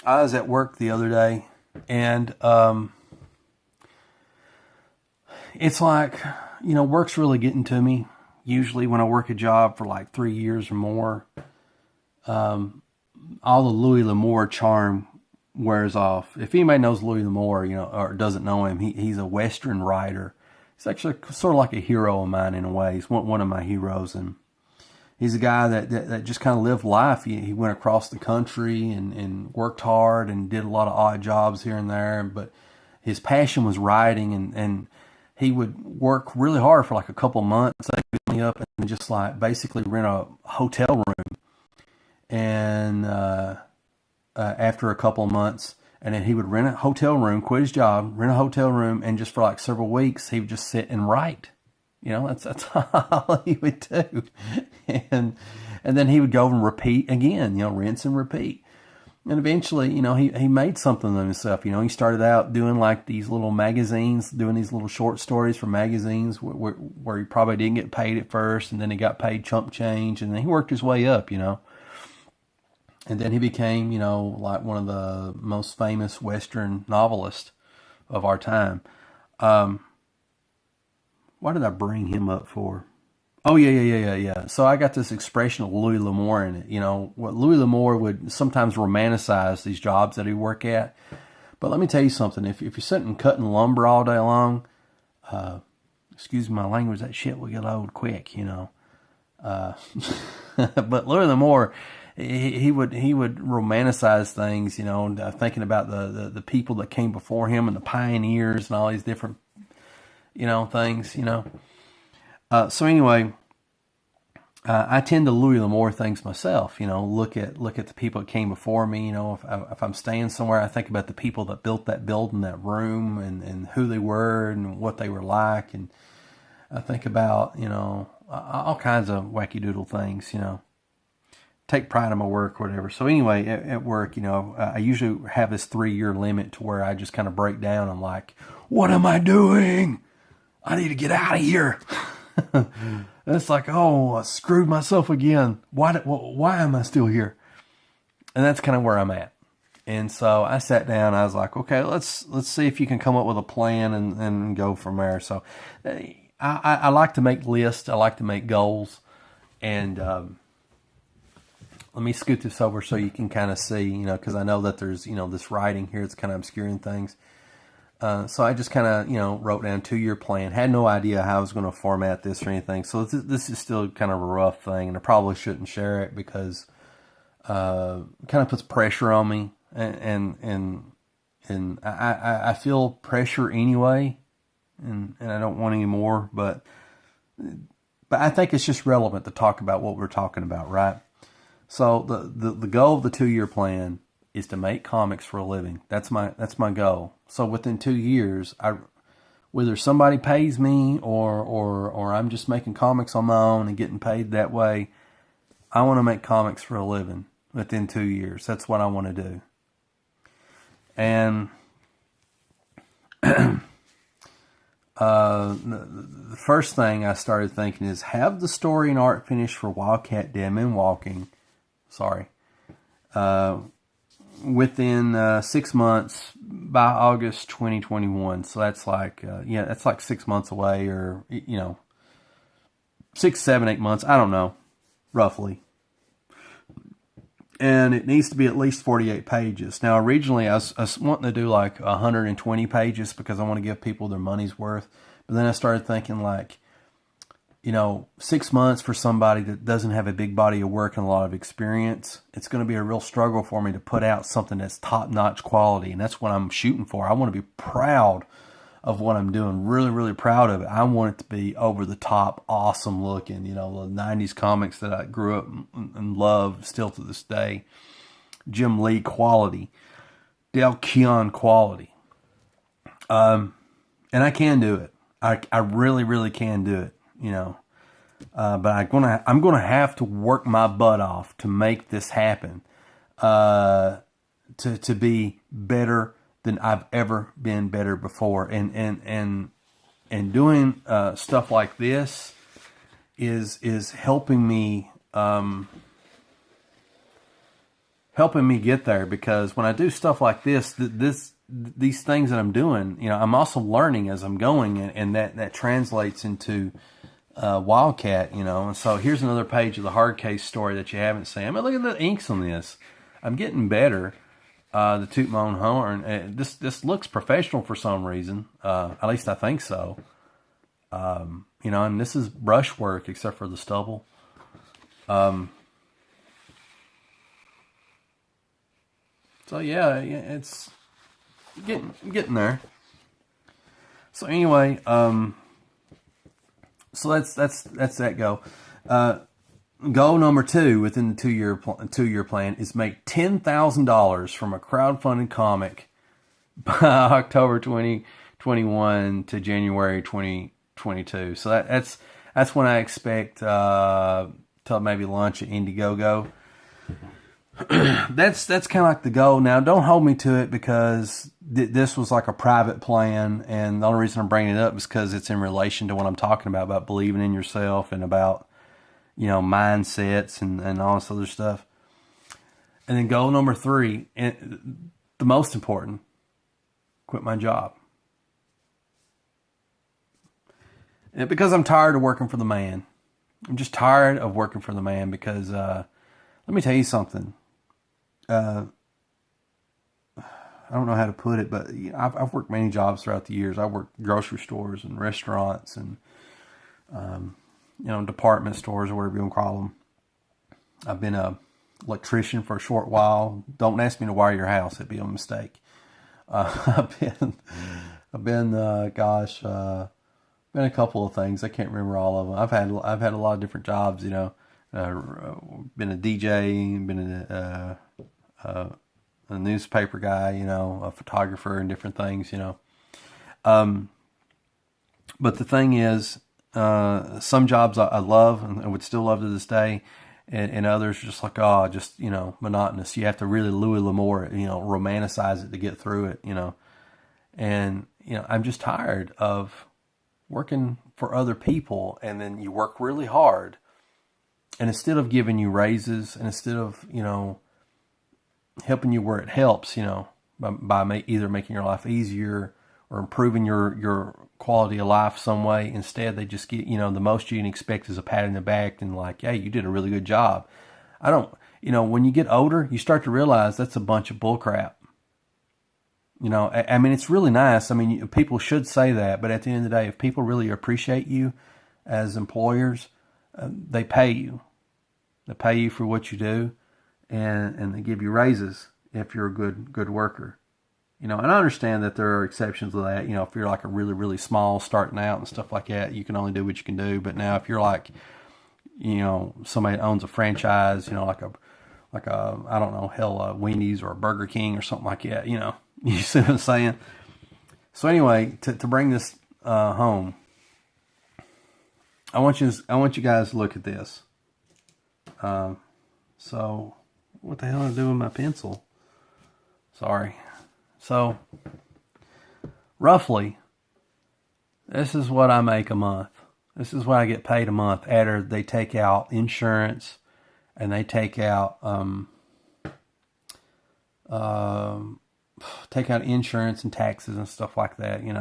Speaker 1: was at work the other day, and it's like, work's really getting to me. Usually when I work a job for like 3 years or more, all the Louis L'Amour charm wears off. If anybody knows Louis L'Amour, or doesn't know him, he's a Western writer. He's actually sort of like a hero of mine in a way. He's one of my heroes, and he's a guy that just kind of lived life. He went across the country and worked hard and did a lot of odd jobs here and there, but his passion was writing, and he would work really hard for like a couple months, save up, and just like basically rent a hotel room. And after a couple of months, and then he would rent a hotel room, quit his job, rent a hotel room, and just for like several weeks, he would just sit and write. That's all he would do. And then he would go and repeat again, rinse and repeat. And eventually, he made something of himself. He started out doing like these little magazines, doing these little short stories for magazines where he probably didn't get paid at first, and then he got paid chump change, and then he worked his way up, And then he became, like one of the most famous Western novelists of our time. What did I bring him up for? Oh, yeah. So I got this expression of Louis L'Amour in it. What Louis L'Amour would sometimes romanticize these jobs that he work at. But let me tell you something. If you're sitting cutting lumber all day long, excuse my language, that shit will get old quick, But Louis L'Amour, he would romanticize things, thinking about the people that came before him and the pioneers and all these different, things, So anyway, I tend to Louis L'Amour things myself, look at the people that came before me. If I'm staying somewhere, I think about the people that built that building, that room, and who they were and what they were like. And I think about, all kinds of wacky doodle things, take pride in my work or whatever. So anyway, at work, I usually have this 3-year limit to where I just kind of break down. I'm like, what am I doing? I need to get out of here. And it's like, oh, I screwed myself again. Why am I still here? And that's kind of where I'm at. And so I sat down. I was like, okay, let's see if you can come up with a plan and go from there. So I like to make lists. I like to make goals. And let me scoot this over so you can kind of see, because I know that there's, this writing here. It's kind of obscuring things. So I just kind of, wrote down a 2-year plan. Had no idea how I was going to format this or anything. So this is still kind of a rough thing, and I probably shouldn't share it because it kind of puts pressure on me, and I feel pressure anyway, and I don't want any more. But I think it's just relevant to talk about what we're talking about, right? So the goal of the 2-year plan is to make comics for a living. That's my goal. So within 2 years, whether somebody pays me or I'm just making comics on my own and getting paid that way, I want to make comics for a living within 2 years. That's what I want to do. And the first thing I started thinking is have the story and art finished for Wildcat Dead Men Walking. Within 6 months by August 2021. So that's like, that's like 6 months away, or, 6, 7, 8 months. I don't know, roughly. And it needs to be at least 48 pages. Now, originally I was wanting to do like 120 pages because I want to give people their money's worth. But then I started thinking like, 6 months for somebody that doesn't have a big body of work and a lot of experience, it's going to be a real struggle for me to put out something that's top-notch quality. And that's what I'm shooting for. I want to be proud of what I'm doing, really, really proud of it. I want it to be over the top, awesome looking, the 90s comics that I grew up and love still to this day. Jim Lee quality, Del Keon quality. And I can do it. I really, really can do it. But I'm gonna have to work my butt off to make this happen, to be better than I've ever been better before, and doing stuff like this is helping me get there, because when I do stuff like this, these things that I'm doing, I'm also learning as I'm going, and that translates into Wildcat, and so here's another page of the hard case story that you haven't seen. I mean, look at the inks on this. I'm getting better. The toot my own horn. This looks professional for some reason. At least I think so. And this is brushwork except for the stubble. So yeah, it's getting there. So anyway, so that's that goal. Goal number 2 within the 2-year plan is make $10,000 from a crowdfunded comic by October 2021 to January 2022. So that's when I expect to maybe launch at Indiegogo. That's kind of like the goal. Now, don't hold me to it, because this was like a private plan, and the only reason I'm bringing it up is because it's in relation to what I'm talking about believing in yourself and about, mindsets and all this other stuff. And then goal number 3, and the most important, quit my job. And because I'm tired of working for the man. I'm just tired of working for the man because, let me tell you something. I don't know how to put it, but I've worked many jobs throughout the years. I worked grocery stores and restaurants and, department stores, or whatever you want to call them. I've been a electrician for a short while. Don't ask me to wire your house; it'd be a mistake. I've been been a couple of things. I can't remember all of them. I've had a lot of different jobs. Been a DJ, been a newspaper guy, a photographer, and different things, But the thing is, Some jobs I love and I would still love to this day, and others are just like, oh, just, monotonous. You have to really Louis L'Amour it, romanticize it to get through it, And, I'm just tired of working for other people, and then you work really hard, and instead of giving you raises, and instead of, helping you where it helps, by either making your life easier or improving your quality of life some way. Instead, they just get, the most you can expect is a pat in the back and like, hey, you did a really good job. I don't, when you get older, you start to realize that's a bunch of bullcrap. I mean, it's really nice. I mean, people should say that, but at the end of the day, if people really appreciate you as employers, they pay you. They pay you for what you do, and they give you raises if you're a good worker. And I understand that there are exceptions to that. If you're like a really, really small starting out and stuff like that, you can only do what you can do. But now if you're like, somebody that owns a franchise, like a, I don't know, a Wendy's or a Burger King or something like that, you see what I'm saying? So anyway, to bring this home, I want you guys to look at this. So what the hell am I doing with my pencil? Sorry. So, roughly, this is what I make a month. This is what I get paid a month after they take out insurance and they take out insurance and taxes and stuff like that. And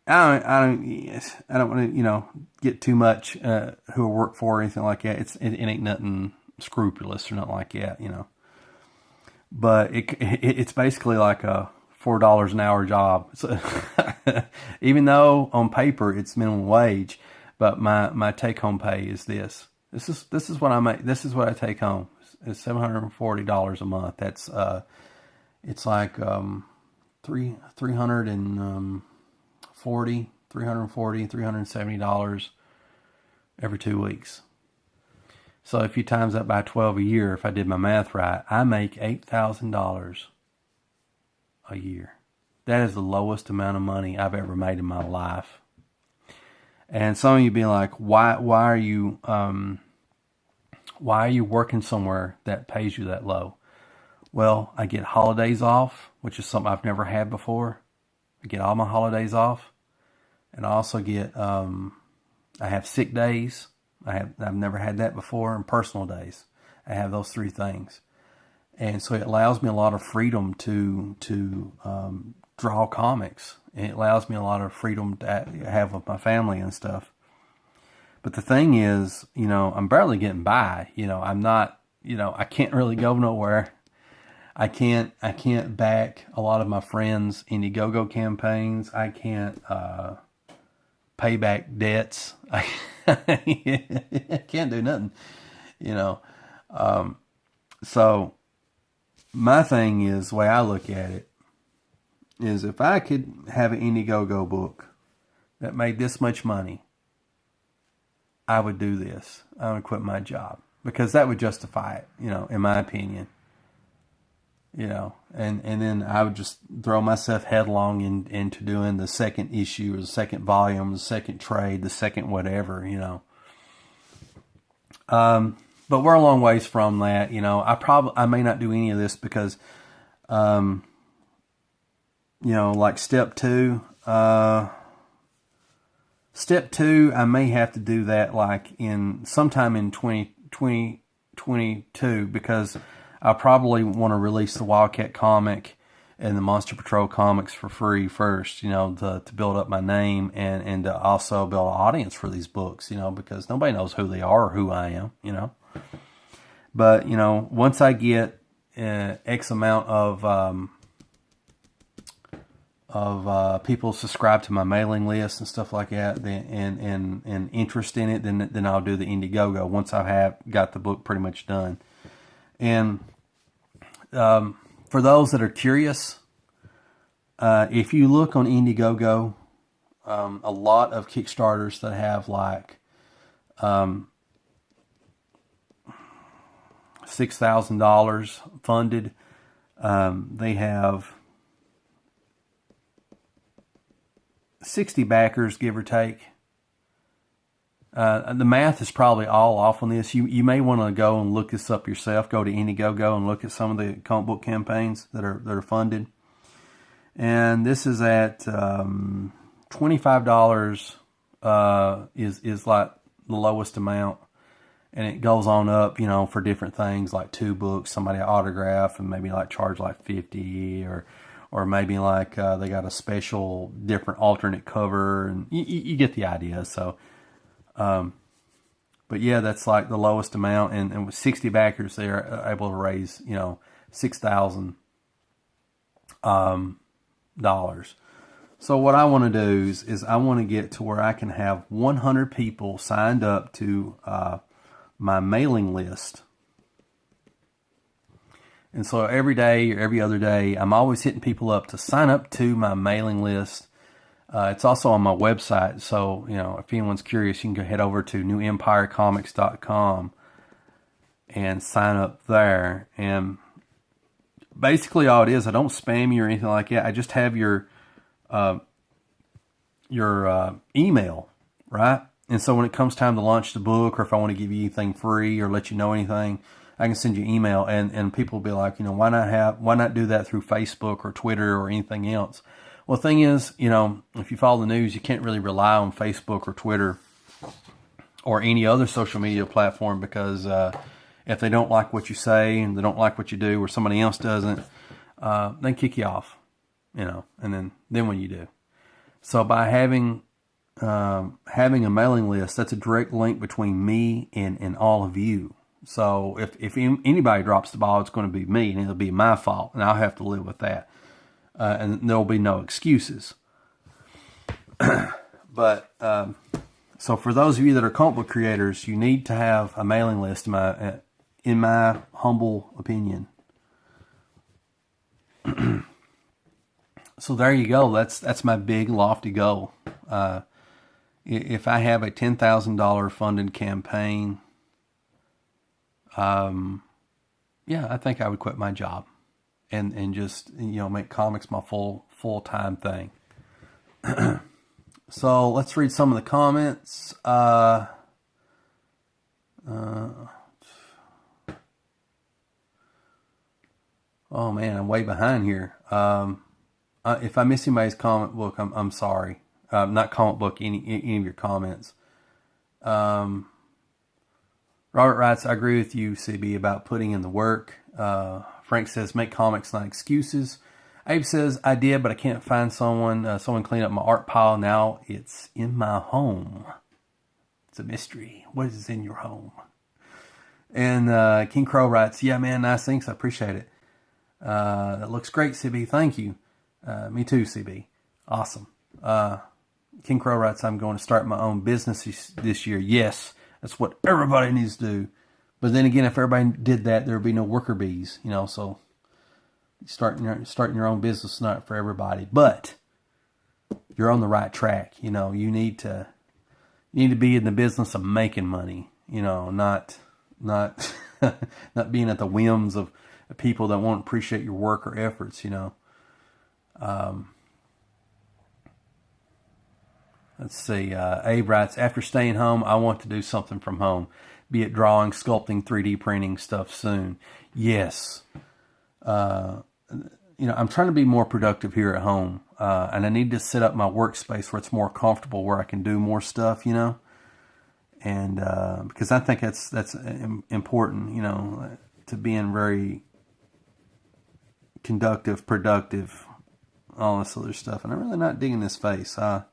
Speaker 1: I don't want to get too much who I work for or anything like that. It ain't nothing scrupulous or nothing like that. But it's basically like a $4 an hour job. So even though on paper it's minimum wage, but my take home pay is this. This is what I make. This is what I take home. It's $740 a month. That's it's like $370 every 2 weeks. So if you times that by 12 a year, if I did my math right, I make $8,000 a year. That is the lowest amount of money I've ever made in my life. And some of you be like, why are you working somewhere that pays you that low? Well, I get holidays off, which is something I've never had before. I get all my holidays off, and I also get I have sick days. I've never had that before, and personal days. I have those three things, and so it allows me a lot of freedom to draw comics. And it allows me a lot of freedom to have with my family and stuff. But the thing is, I'm barely getting by. I'm not. I can't really go nowhere. I can't back a lot of my friends' Indiegogo campaigns. I can't pay back debts. I can't do nothing, So my thing is, the way I look at it, is if I could have an Indiegogo book that made this much money, I would do this. I would quit my job, because that would justify it, in my opinion. And then I would just throw myself headlong into doing the second issue or the second volume, the second trade, the second whatever, But we're a long ways from that, I may not do any of this because, like step two, I may have to do that like sometime in 2022, because I probably want to release the Wildcat comic and the Monster Patrol comics for free first, to build up my name and to also build an audience for these books, because nobody knows who they are or who I am, But, once I get X amount of people subscribe to my mailing list and stuff like that, and interest in it, then I'll do the Indiegogo once I have got the book pretty much done. And for those that are curious, if you look on Indiegogo, a lot of Kickstarters that have like $6,000 funded, they have 60 backers, give or take. The math is probably all off on this. You may want to go and look this up yourself. Go to Indiegogo and look at some of the comic book campaigns that are funded. And this is at $25 is like the lowest amount, and it goes on up, for different things like 2 books, somebody autograph, and maybe like charge like 50, or maybe like they got a special different alternate cover, and you get the idea. So. But yeah, that's like the lowest amount, and with 60 backers, they're able to raise, $6,000 dollars. So what I want to do is I want to get to where I can have 100 people signed up to my mailing list. And so every day or every other day, I'm always hitting people up to sign up to my mailing list. It's also on my website, so if anyone's curious, you can go head over to newempirecomics.com and sign up there. And basically, all it is, I don't spam you or anything like that. I just have your email, right? And so when it comes time to launch the book, or if I want to give you anything free or let you know anything, I can send you email, and people will be like, why not do that through Facebook or Twitter or anything else? Well, the thing is, if you follow the news, you can't really rely on Facebook or Twitter or any other social media platform, because if they don't like what you say and they don't like what you do, or somebody else doesn't, they kick you off, and then what do you do? So by having a mailing list, that's a direct link between me and all of you. So if anybody drops the ball, it's going to be me, and it'll be my fault, and I'll have to live with that. And there'll be no excuses. But so for those of you that are comic book creators, you need to have a mailing list, in my humble opinion. So there you go. That's my big lofty goal. If I have a $10,000 funded campaign, yeah, I think I would quit my job. And just, make comics my full-time thing. So let's read some of the comments. Oh man, I'm way behind here. If I miss anybody's comment book, I'm sorry. Not comment book, any of your comments. Robert writes, I agree with you, CB, about putting in the work. Frank says, make comics, not excuses. Abe says, I did, but I can't find someone. Someone clean up my art pile. Now it's in my home. It's a mystery. What is in your home? And King Crow writes, yeah, man, nice things. I appreciate it. That looks great, CB. Thank you. Me too, CB. Awesome. King Crow writes, I'm going to start my own business this year. Yes, that's what everybody needs to do. But then again, if everybody did that, there would be no worker bees, so starting your own business is not for everybody. But you're on the right track. You need to be in the business of making money, not not being at the whims of people that won't appreciate your work or efforts, Let's see. Abe writes, after staying home, I want to do something from home, be it drawing, sculpting, 3D printing stuff soon. Yes. I'm trying to be more productive here at home. And I need to set up my workspace where it's more comfortable, where I can do more stuff, and because I think that's important, to being very conductive, productive, all this other stuff. And I'm really not digging this face. I'm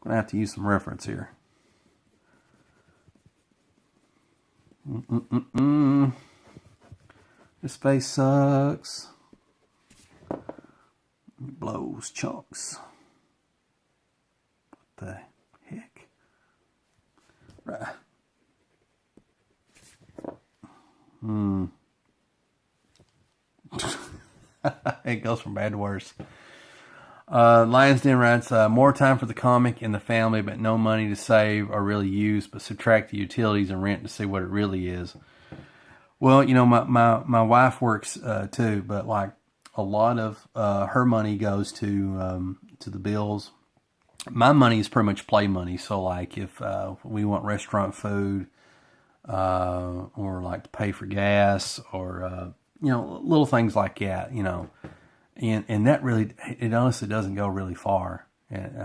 Speaker 1: going to have to use some reference here. This face sucks. It blows chunks. What the heck? Right. It goes from bad to worse. Lions Den writes, more time for the comic and the family, but no money to save or really use, but subtract the utilities and rent to see what it really is. Well, my wife works too, but like a lot of her money goes to the bills my money is pretty much play money. So like if we want restaurant food, or like to pay for gas, or little things like that, and that really, it honestly doesn't go really far. And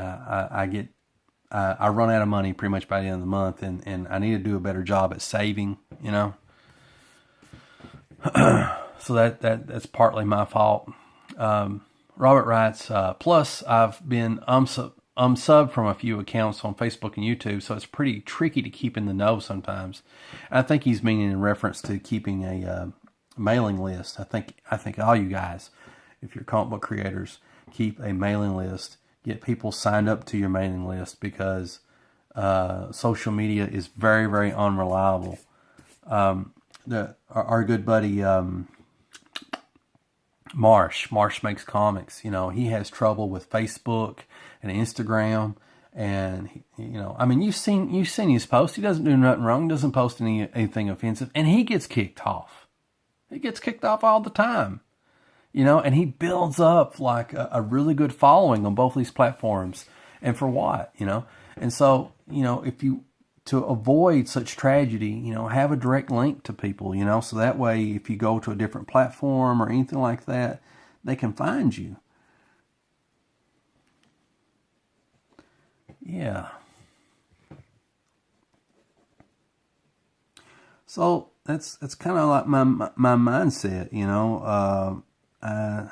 Speaker 1: I run out of money pretty much by the end of the month, and I need to do a better job at saving, So that's partly my fault. Robert writes, plus I've been unsubbed from a few accounts on Facebook and YouTube, so it's pretty tricky to keep in the know sometimes. I think he's meaning in reference to keeping a mailing list. I think all you guys, if you're comic book creators, keep a mailing list. Get people signed up to your mailing list, because social media is very, very unreliable. Our good buddy Marsh makes comics. He has trouble with Facebook and Instagram, and you've seen his posts. He doesn't do nothing wrong. He doesn't post anything offensive, and he gets kicked off. He gets kicked off all the time. And he builds up like a really good following on both these platforms. And for what, And so, to avoid such tragedy, have a direct link to people, so that way if you go to a different platform or anything like that, they can find you. Yeah. So that's kind of like my mindset, I'm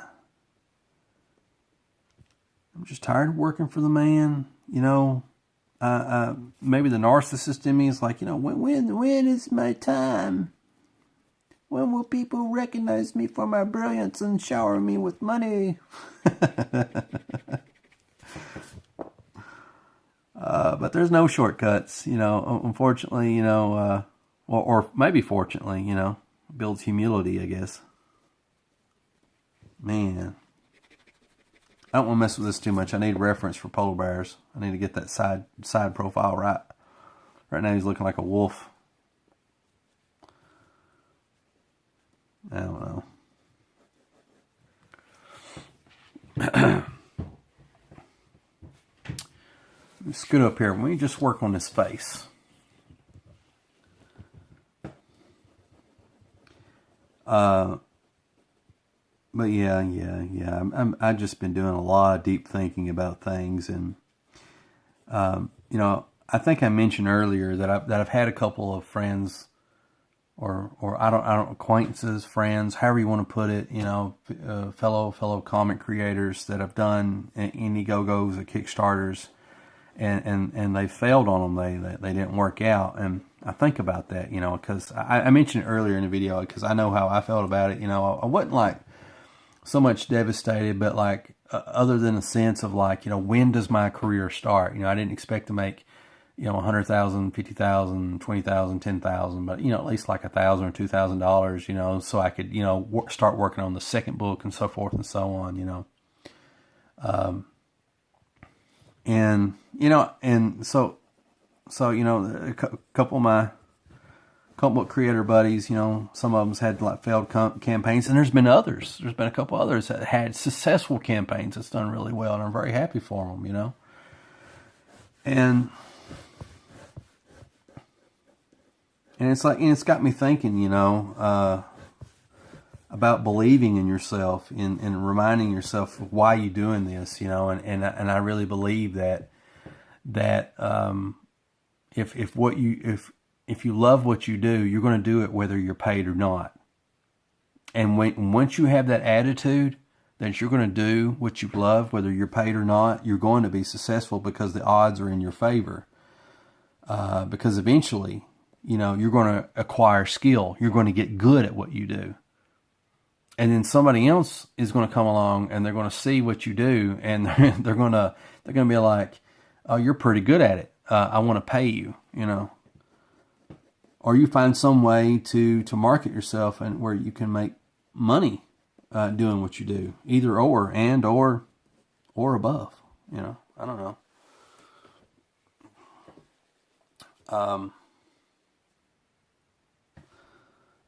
Speaker 1: just tired of working for the man, maybe the narcissist in me is like, when is my time? When will people recognize me for my brilliance and shower me with money? But there's no shortcuts, unfortunately, or maybe fortunately, builds humility, I guess. Man, I don't want to mess with this too much. I need reference for polar bears. I need to get that side profile right. Right now he's looking like a wolf. I don't know. Let me scoot up here. Let me just work on his face. But yeah. I've just been doing a lot of deep thinking about things, and I think I mentioned earlier that I've had a couple of friends, or I don't acquaintances, friends, however you want to put it, fellow comic creators that have done Indiegogos or Kickstarters, and they failed on them. They didn't work out, and I think about that, because I mentioned it earlier in the video, because I know how I felt about it. I wasn't like so much devastated, but like other than a sense of like, when does my career start? I didn't expect to make, 100,000, 50,000, 20,000, 10,000, but at least like $1,000 or $2,000, so I could, start working on the second book and so forth and so on, and so a couple of my comic book creator buddies, some of them's had like failed campaigns, and there's been others. There's been a couple others that had successful campaigns that's done really well, and I'm very happy for them, And it's like, it's got me thinking, about believing in yourself and reminding yourself of why you're doing this, and I really believe that if you love what you do, you're going to do it whether you're paid or not. And once you have that attitude that you're going to do what you love, whether you're paid or not, you're going to be successful, because the odds are in your favor. Because eventually, you're going to acquire skill. You're going to get good at what you do. And then somebody else is going to come along, and they're going to see what you do, and they're going to be like, "Oh, you're pretty good at it. I want to pay you," Or you find some way to market yourself and where you can make money doing what you do, either or, and or above. I don't know.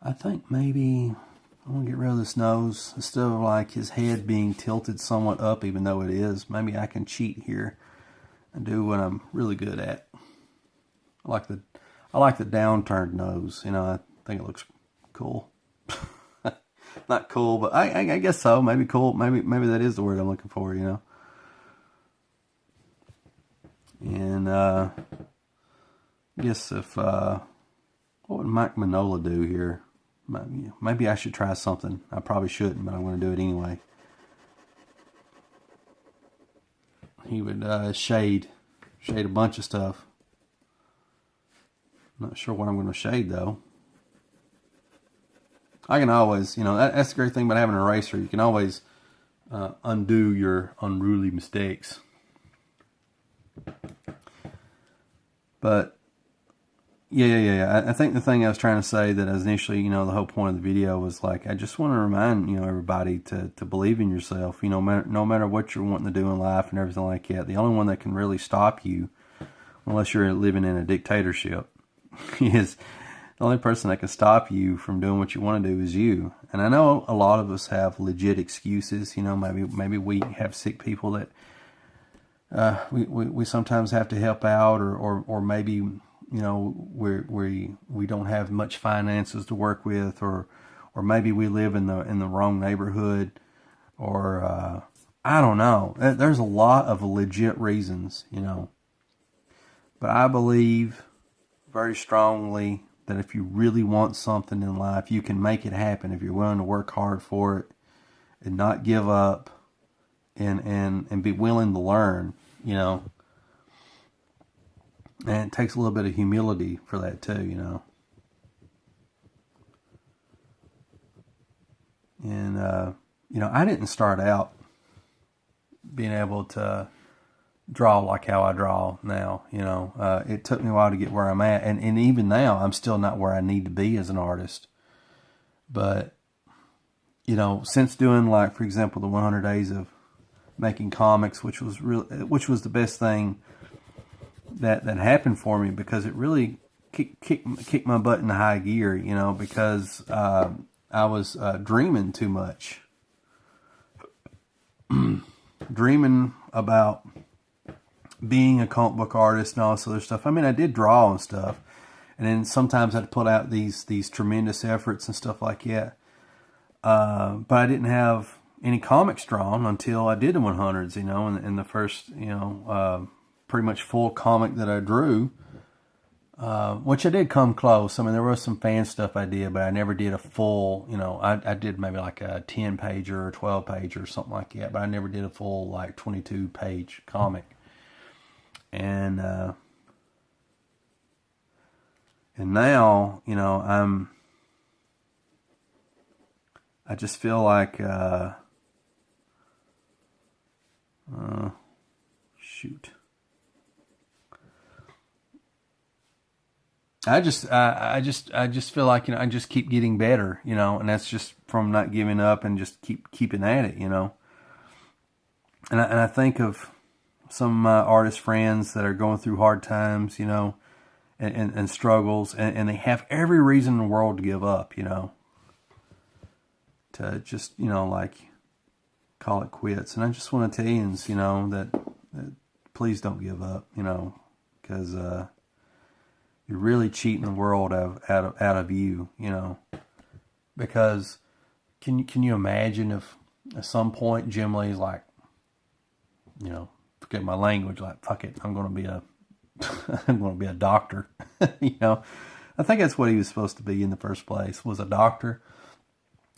Speaker 1: I think maybe I'm going to get rid of this nose. It's still like his head being tilted somewhat up, even though it is. Maybe I can cheat here and do what I'm really good at. I like the downturned nose. You know, I think it looks cool. Not cool, but I guess so. Maybe cool. Maybe that is the word I'm looking for. You know. And I guess if what would Mike Manola do here? Maybe I should try something. I probably shouldn't, but I'm going to do it anyway. He would shade a bunch of stuff. Not sure what I'm going to shade though. I can always, you know, that's the great thing about having an eraser. You can always undo your unruly mistakes. But yeah. I think the thing I was trying to say that initially, you know, the whole point of the video was like, I just want to remind, you know, everybody to believe in yourself. You know, no matter what you're wanting to do in life and everything like that, the only one that can really stop you, unless you're living in a dictatorship, is the only person that can stop you from doing what you want to do is you. And I know a lot of us have legit excuses. You know, maybe we have sick people that we sometimes have to help out, or maybe, you know, we don't have much finances to work with, or maybe we live in the wrong neighborhood, or I don't know. There's a lot of legit reasons, you know. But I believe very strongly that if you really want something in life, you can make it happen if you're willing to work hard for it and not give up, and be willing to learn, you know. And it takes a little bit of humility for that too, you know. And, you know, I didn't start out being able to draw like how I draw now, you know. It took me a while to get where I'm at. And even now, I'm still not where I need to be as an artist. But, you know, since doing, like, for example, the 100 days of making comics, which was the best thing that happened for me, because it really kicked my butt into high gear, you know, because I was dreaming too much. Dreaming about being a comic book artist and all this other stuff. I mean, I did draw and stuff, and then sometimes I'd put out these tremendous efforts and stuff like that. But I didn't have any comics drawn until I did the 100s, you know, and the first, you know, pretty much full comic that I drew, which I did come close. I mean, there was some fan stuff I did, but I never did a full, you know, I did maybe like a 10 pager or 12 pager or something like that, but I never did a full like 22 page comic. And now, you know, I just feel like, shoot. I just feel like, you know, I just keep getting better, you know, and that's just from not giving up and just keeping at it, you know. And I think of some of my artist friends that are going through hard times, you know, and struggles, and they have every reason in the world to give up, you know, to just, you know, like, call it quits. And I just want to tell you, you know, that please don't give up, you know, because you're really cheating the world out of you, you know. Because can you imagine if at some point Jim Lee's like, you know, forget my language, like, fuck it, I'm going to be a doctor. You know, I think that's what he was supposed to be in the first place, was a doctor.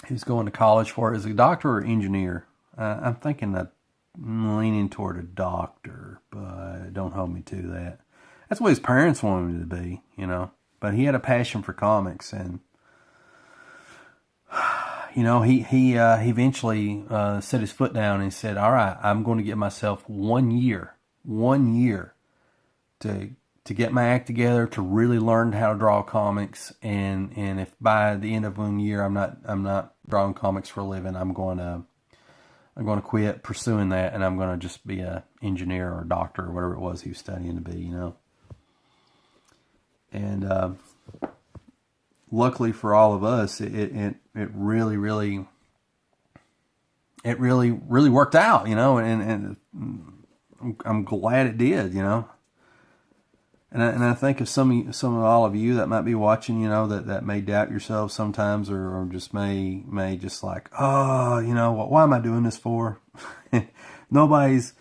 Speaker 1: He was going to college for it. Is a doctor or engineer? I'm thinking that I'm leaning toward a doctor, but don't hold me to that. That's what his parents wanted him to be, you know. But he had a passion for comics, and you know, he eventually set his foot down and said, "All right, I'm going to give myself 1 year to get my act together, to really learn how to draw comics, and if by the end of 1 year I'm not drawing comics for a living, I'm going to quit pursuing that, and I'm going to just be a engineer or a doctor or whatever it was he was studying to be, you know." And luckily for all of us, it really worked out, you know, and I'm glad it did, you know. And I think of some of all of you that might be watching, you know, that may doubt yourselves sometimes, or just may just like, oh, you know, why am I doing this for? Nobody's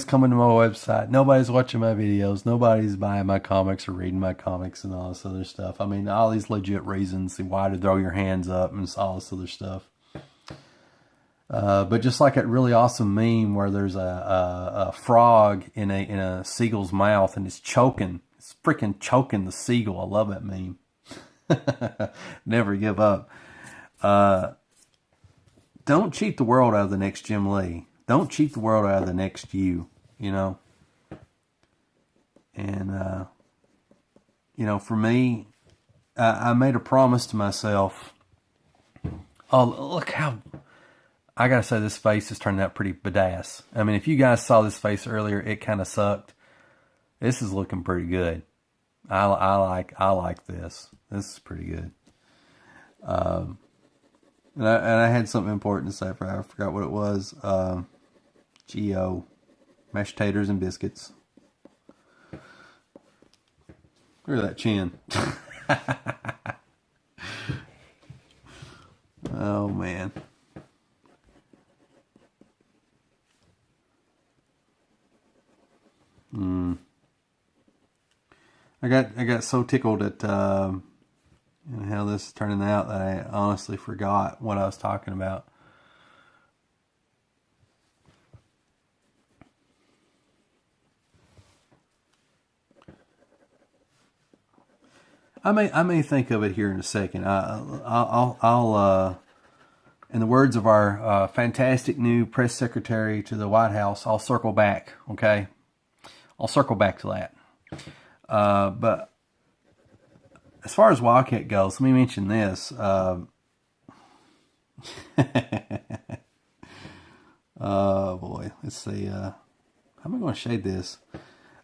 Speaker 1: coming to my website. Nobody's watching my videos. Nobody's buying my comics or reading my comics and all this other stuff. I mean, all these legit reasons why to throw your hands up and all this other stuff. But just like that really awesome meme where there's a frog in a seagull's mouth and it's freaking choking the seagull. I love that meme. Never give up. Don't cheat the world out of the next Jim Lee. Don't cheat the world out of the next you, you know. And, you know, for me, I made a promise to myself. Oh, look how... I gotta say, this face is turning out pretty badass. I mean, if you guys saw this face earlier, it kind of sucked. This is looking pretty good. I like this. This is pretty good. And I had something important to say. I forgot what it was. G.O. Mashed taters and biscuits. Look at that chin. Oh man. I got so tickled at how this is turning out that I honestly forgot what I was talking about. I may think of it here in a second. I'll in the words of our fantastic new press secretary to the White House, I'll circle back. Okay, I'll circle back to that. But as far as Wildcat goes, let me mention this. Oh boy, let's see. How am I going to shade this?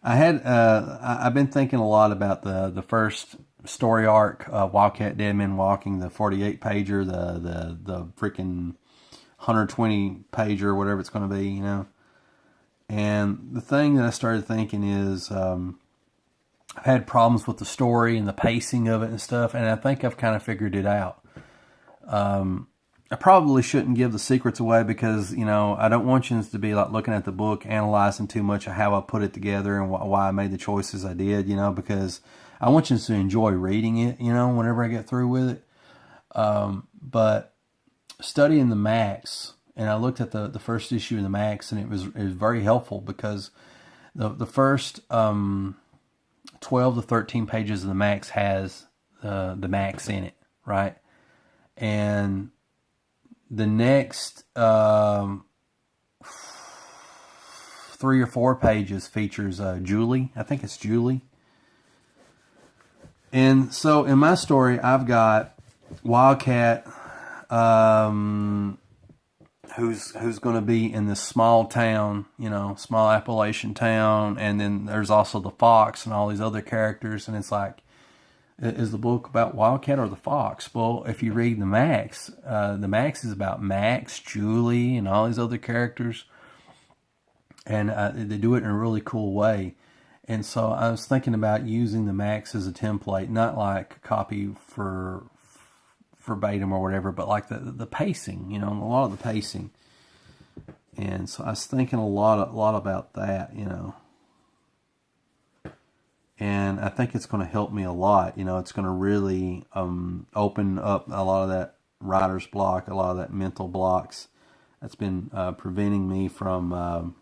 Speaker 1: I've been thinking a lot about the first story arc, Wildcat Dead Men Walking, the 48 pager, the freaking 120 pager, whatever it's going to be, you know. And the thing that I started thinking is, I've had problems with the story and the pacing of it and stuff, and I think I've kind of figured it out. I probably shouldn't give the secrets away because, you know, I don't want you to be like looking at the book, analyzing too much of how I put it together and why I made the choices I did, you know, because I want you to enjoy reading it, you know, whenever I get through with it. But studying the Max, and I looked at the first issue of the Max, and it was very helpful because the first 12 to 13 pages of the Max has the Max in it, right? And the next 3 or 4 pages features Julie. I think it's Julie. And so in my story, I've got Wildcat, who's going to be in this small town, you know, small Appalachian town, and then there's also the Fox and all these other characters, and it's like, is the book about Wildcat or the Fox? Well, if you read the Max is about Max, Julie, and all these other characters, and they do it in a really cool way. And so I was thinking about using the Max as a template, not like copy for verbatim or whatever, but like the pacing, you know, a lot of the pacing. And so I was thinking a lot about that, you know. And I think it's going to help me a lot. You know, it's going to really open up a lot of that writer's block, a lot of that mental blocks that's been preventing me from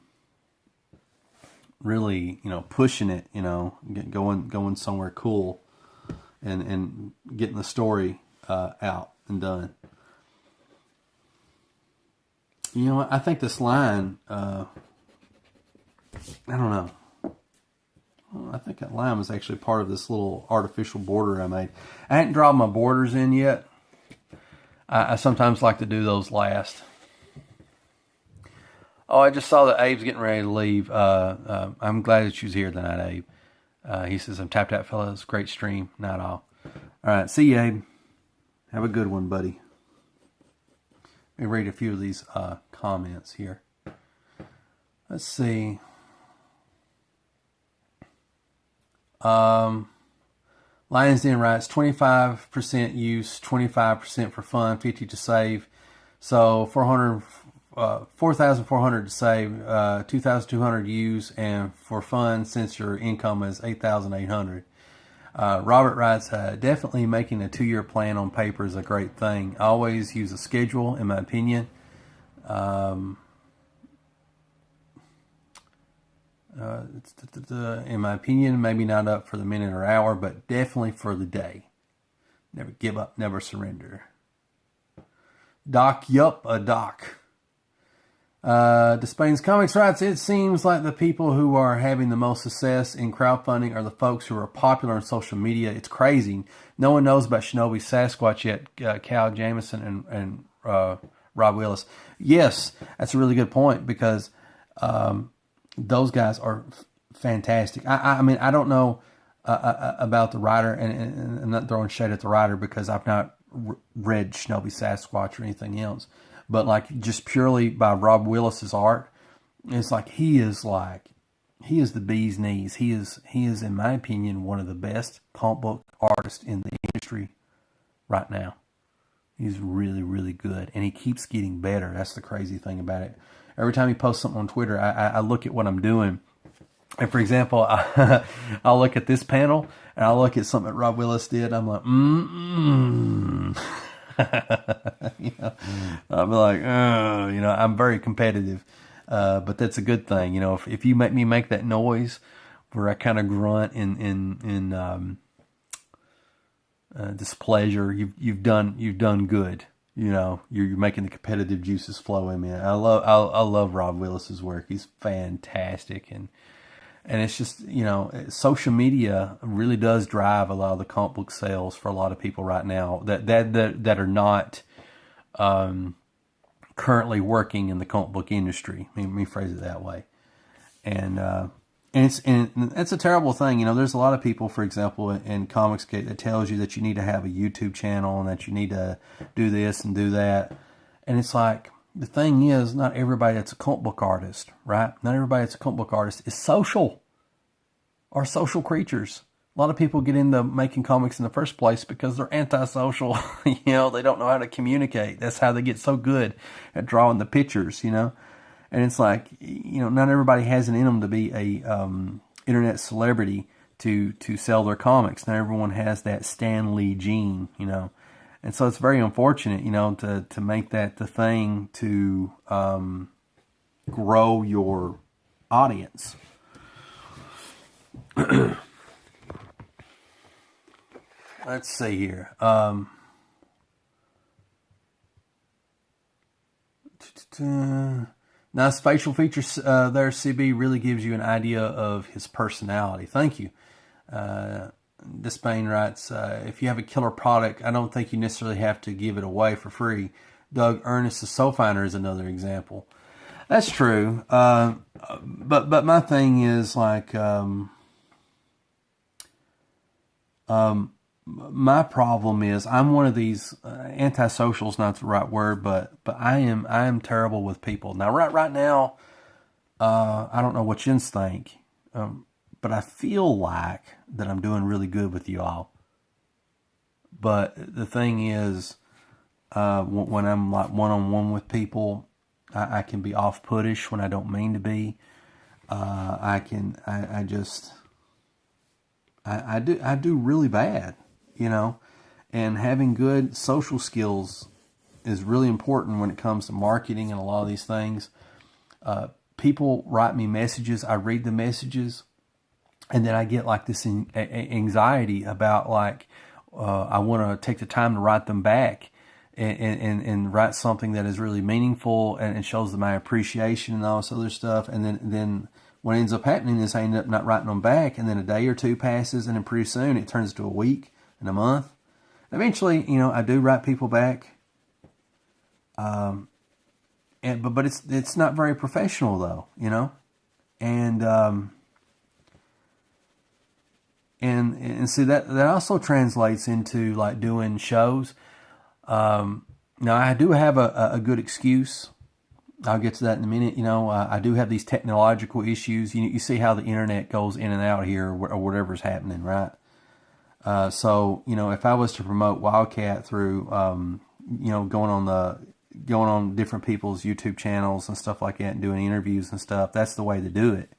Speaker 1: really, you know, pushing it, you know, going somewhere cool and getting the story out and done. You know, I think this line, I don't know. I think that line was actually part of this little artificial border I made. I hadn't drawn my borders in yet. I sometimes like to do those last. Oh, I just saw that Abe's getting ready to leave. I'm glad that you was here tonight, Abe. He says, I'm tapped out, fellas. Great stream. Not all. All right. See you, Abe. Have a good one, buddy. Let me read a few of these comments here. Let's see. Lions Den writes 25% use, 25% for fun, 50 to save. So 4,400 to save, 2,200 use, and for fun, since your income is 8,800. Robert writes, definitely making a 2-year plan on paper is a great thing. I always use a schedule, in my opinion. In my opinion, maybe not up for the minute or hour, but definitely for the day. Never give up, never surrender. Doc, yup, a doc. Despain's Comics writes, it seems like the people who are having the most success in crowdfunding are the folks who are popular on social media. It's crazy. No one knows about Shinobi Sasquatch yet, Cal Jamison and Rob Willis. Yes, that's a really good point, because those guys are fantastic. I mean, I don't know about the writer, and I'm not throwing shade at the writer because I've not read Shinobi Sasquatch or anything else. But like just purely by Rob Willis's art, it's like he is the bee's knees. He is, in my opinion, one of the best comic book artists in the industry right now. He's really, really good, and he keeps getting better. That's the crazy thing about it. Every time he posts something on Twitter, I look at what I'm doing. And for example, I'll look at this panel, and I'll look at something that Rob Willis did. I'm like, you know, I'll be like, oh, you know, I'm very competitive. But that's a good thing. You know, if you make me make that noise where I kind of grunt in displeasure, you've done good. You know, you're making the competitive juices flow in me. I love Rob Willis's work. He's fantastic, and it's just, you know, social media really does drive a lot of the comic book sales for a lot of people right now that are not currently working in the comic book industry. Let me phrase it that way, and it's a terrible thing. You know, there's a lot of people, for example, in comics that tells you that you need to have a YouTube channel and that you need to do this and do that. And it's like, the thing is, not everybody that's a comic book artist, right? Not everybody that's a comic book artist is social, or social creatures. A lot of people get into making comics in the first place because they're antisocial. You know, they don't know how to communicate. That's how they get so good at drawing the pictures, you know? And it's like, you know, not everybody has it in them to be a internet celebrity to sell their comics. Not everyone has that Stan Lee gene, you know. And so it's very unfortunate, you know, to make that the thing to grow your audience. Let's see here. Nice facial features there, CB. Really gives you an idea of his personality. Thank you. Despain writes, if you have a killer product, I don't think you necessarily have to give it away for free. Doug Ernest, the Soul Finder, is another example. That's true. But my thing is like, my problem is I'm one of these antisocial is not the right word, but I am terrible with people. Now right now, I don't know what you think, but I feel like that I'm doing really good with you all. But the thing is, when I'm like one-on-one with people, I can be off-puttish when I don't mean to be. I do really bad, you know, and having good social skills is really important when it comes to marketing and a lot of these things. People write me messages. I read the messages, and then I get like this anxiety about like, I want to take the time to write them back and write something that is really meaningful and shows them my appreciation and all this other stuff. And then what ends up happening is I end up not writing them back, and then a day or two passes, and then pretty soon it turns to a week and a month. Eventually, you know, I do write people back, but it's not very professional though, you know, and see that also translates into like doing shows. Now I do have a good excuse I'll get to that in a minute. I do have these technological issues. You see how the internet goes in and out here, or whatever's happening, right? So if I was to promote Wildcat through, going on different people's YouTube channels and stuff like that, and doing interviews and stuff, that's the way to do it.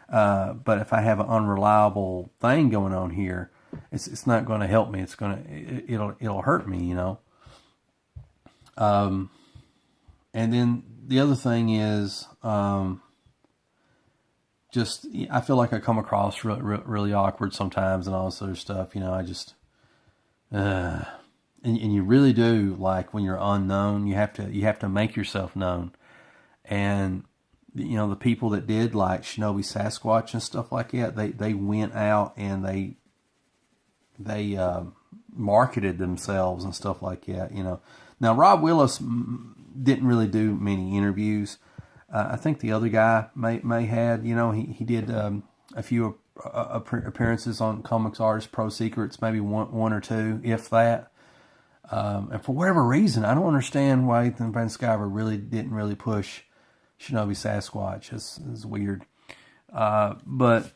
Speaker 1: But if I have an unreliable thing going on here, it's not going to help me. It'll hurt me, And then the other thing is, just, I feel like I come across really awkward sometimes and all this other stuff. And you really do, like, when you're unknown, you have to make yourself known. And the people that did, like Shinobi Sasquatch and stuff like that, they went out and they marketed themselves and stuff like that. Now Rob Willis didn't really do many interviews. I think the other guy may had, he did a few appearances on Comics Artist Pro Secrets, maybe one or two, if that. And for whatever reason, I don't understand why Ethan Van Sciver didn't really push Shinobi Sasquatch. It's weird. But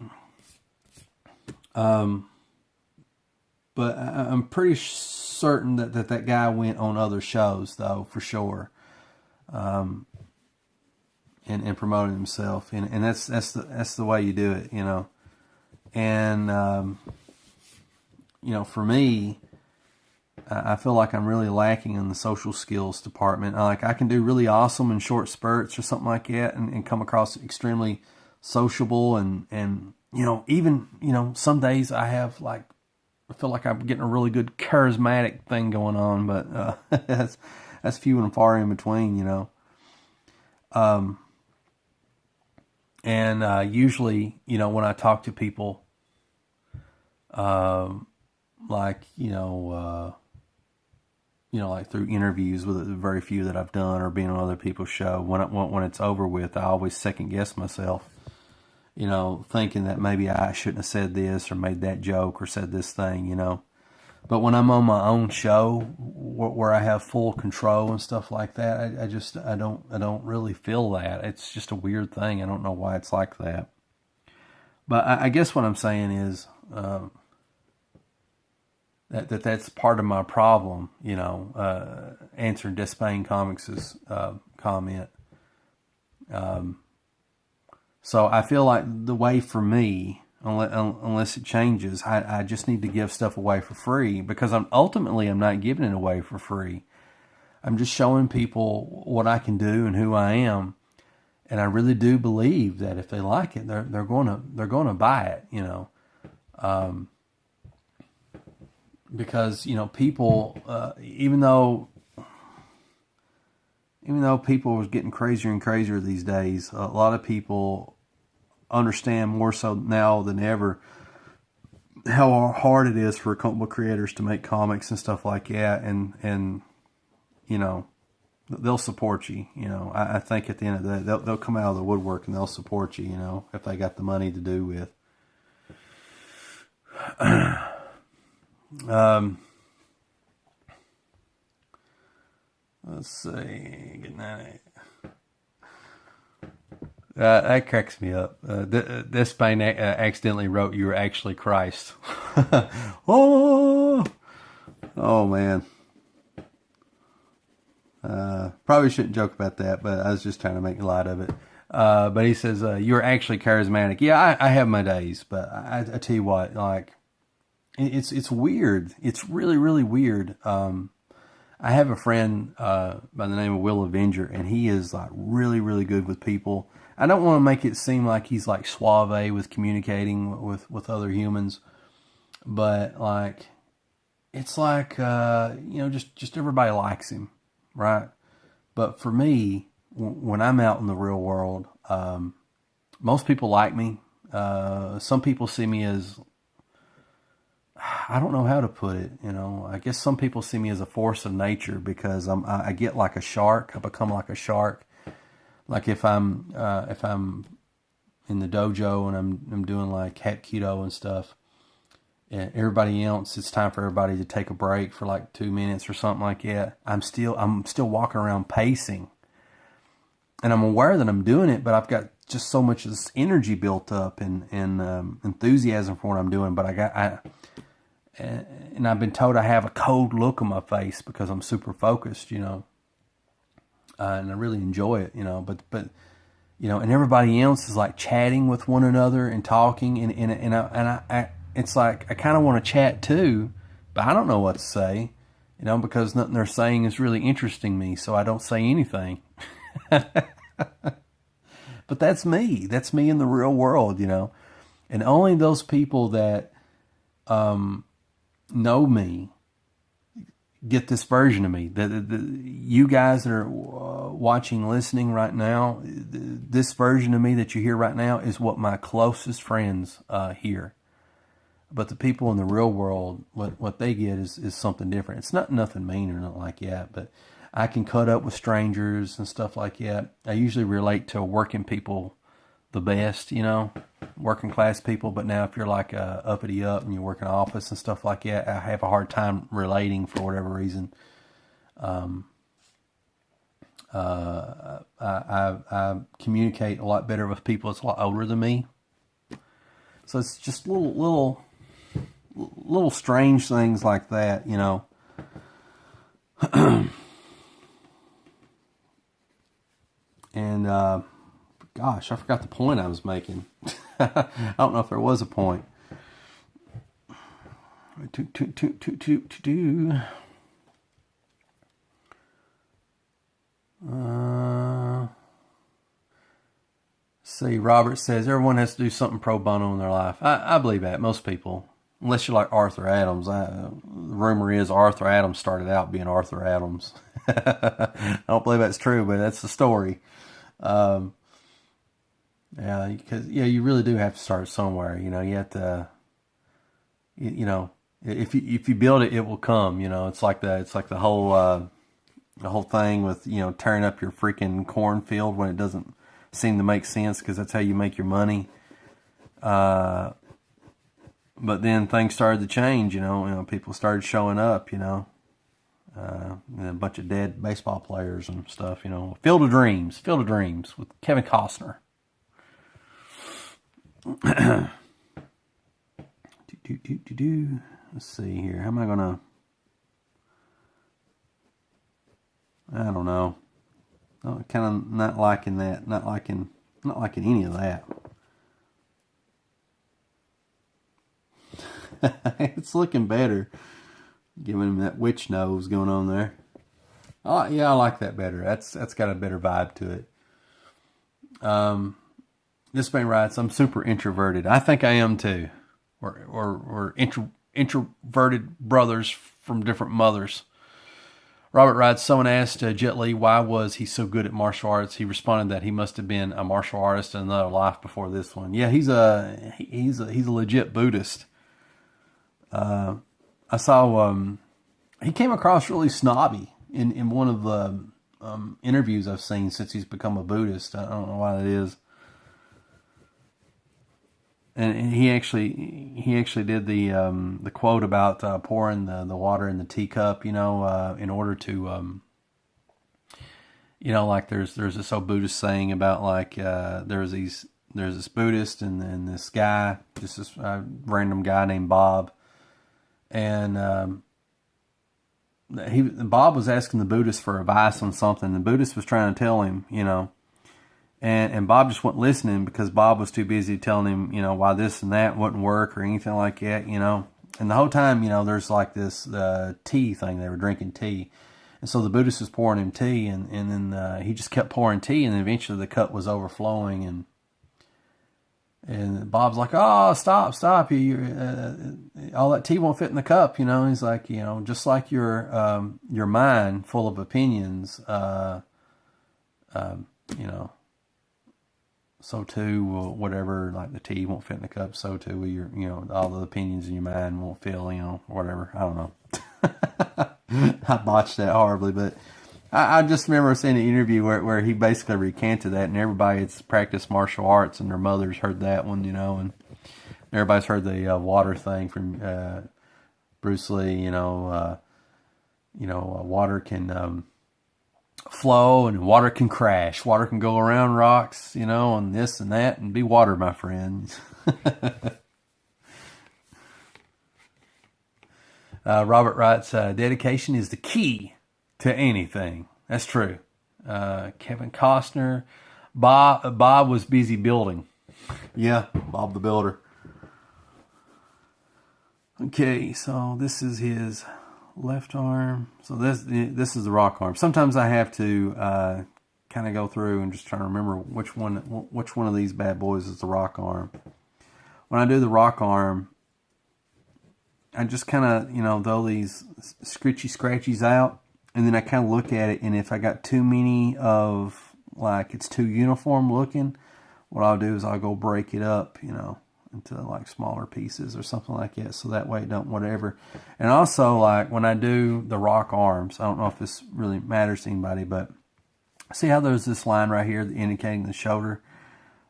Speaker 1: I'm pretty certain that guy went on other shows, though, for sure. And promoted himself, and that's the way you do it, And for me, I feel like I'm really lacking in the social skills department. I can do really awesome in short spurts or something like that, and come across extremely sociable, and even some days I feel like I'm getting a really good charismatic thing going on, but that's few and far in between, And usually, when I talk to people, like through interviews with the very few that I've done, or being on other people's show, when it's over with, I always second guess myself, thinking that maybe I shouldn't have said this or made that joke or said this thing, But when I'm on my own show, where I have full control and stuff like that, I don't really feel that. It's just a weird thing. I don't know why it's like that. But I guess what I'm saying is that's part of my problem. Answering Despain Comics' comment. So I feel like the way for me, unless it changes, I just need to give stuff away for free, because I'm not giving it away for free. I'm just showing people what I can do and who I am, and I really do believe that if they like it, they're going to buy it, because people, even though people are getting crazier and crazier these days, a lot of people understand more so now than ever how hard it is for comic book creators to make comics and stuff like that, and they'll support you. I think at the end of the day, they'll come out of the woodwork and they'll support you. If they got the money to do with. Let's see. Good night. That cracks me up. This Spain accidentally wrote, "You were actually Christ." Oh man. Probably shouldn't joke about that, but I was just trying to make light of it. But he says, "You're actually charismatic." Yeah, I have my days, but I tell you what, like, it's weird. It's really, really weird. I have a friend by the name of Will Avenger, and he is like really, really good with people. I don't want to make it seem like he's like suave with communicating with other humans, but like, it's like, just everybody likes him, right? But for me, when I'm out in the real world, most people like me. Some people see me as, I don't know how to put it, I guess some people see me as a force of nature, because I get like a shark. I become like a shark. Like if I'm in the dojo and I'm doing like Hapkido and stuff, and everybody else, it's time for everybody to take a break for like 2 minutes or something like that. I'm still walking around pacing. and I'm aware that I'm doing it, but I've got just so much of this energy built up and enthusiasm for what I'm doing. But and I've been told I have a cold look on my face because I'm super focused, you know, and I really enjoy it, you know. But you know, and everybody else is like chatting with one another and talking, and I it's like I kind of want to chat too, but I don't know what to say, you know, because nothing they're saying is really interesting me, so I don't say anything. But that's me. That's me in the real world, you know. And only those people that know me get this version of me. You guys that are watching, listening right now, this version of me that you hear right now is what my closest friends hear. But the people in the real world, what they get is something different. It's not nothing mean or nothing like that, but I can cut up with strangers and stuff like that. I usually relate to working people the best, you know, working class people. But now if you're like uppity up and you work in an office and stuff like that, I have a hard time relating for whatever reason. I communicate a lot better with people that's a lot older than me. So it's just little strange things like that, you know. And gosh, I forgot the point I was making. I don't know if there was a point. See, Robert says everyone has to do something pro bono in their life. I believe that. Most people. Unless you're like Arthur Adams. The rumor is Arthur Adams started out being Arthur Adams. I don't believe that's true, but that's the story. Yeah, because you really do have to start somewhere. You know, you have to. You know, if you build it, it will come. You know, it's like the whole thing with, you know, tearing up your freaking cornfield when it doesn't seem to make sense, because that's how you make your money. But then things started to change, you know, people started showing up, you know, and a bunch of dead baseball players and stuff, you know. Field of Dreams with Kevin Costner. Let's see here. How am I gonna? I don't know. Kind of not liking that. Not liking any of that. It's looking better. Giving him that witch nose going on there. Oh yeah, I like that better. That's got a better vibe to it. This man writes, "I'm super introverted." I think I am too. We're introverted brothers from different mothers. Robert writes, someone asked Jet Li why was he so good at martial arts. He responded that he must have been a martial artist in another life before this one. Yeah, he's a legit Buddhist. I saw he came across really snobby in one of the interviews I've seen since he's become a Buddhist. I don't know why that is. And he actually did the quote about pouring the water in the teacup, you know, in order to, you know, like there's this old Buddhist saying about like there's this Buddhist and this guy, just this random guy named Bob, and Bob was asking the Buddhist for advice on something. The Buddhist was trying to tell him, you know. And Bob just wasn't listening because Bob was too busy telling him, you know, why this and that wouldn't work or anything like that, you know. And the whole time, you know, there's like this tea thing. They were drinking tea. And so the Buddhist was pouring him tea, and then he just kept pouring tea, and then eventually the cup was overflowing. And Bob's like, oh, stop. All that tea won't fit in the cup, you know. He's like, you know, just like your mind full of opinions, you know, so too will whatever, like the tea won't fit in the cup, so too will your, you know, all the opinions in your mind won't fill, you know, whatever. I don't know. I botched that horribly, but I just remember seeing an interview where he basically recanted that, and everybody that's practiced martial arts and their mothers heard that one, you know, and everybody's heard the water thing from Bruce Lee, you know, water can flow and water can crash. Water can go around rocks, you know, and this and that, and be water, my friend. Robert writes, dedication is the key to anything. That's true. Kevin Costner, Bob was busy building. Yeah, Bob the Builder. Okay, so this is his left arm. So this is the rock arm. Sometimes I have to kind of go through and just try to remember which one of these bad boys is the rock arm. When I do the rock arm, I just kind of, you know, throw these scratchies out, and then I kind of look at it, and if I got too many of, like, it's too uniform looking, what I'll do is I'll go break it up, you know, into like smaller pieces or something like that, so that way it don't whatever. And also, like, when I do the rock arms, I don't know if this really matters to anybody, but see how there's this line right here indicating the shoulder?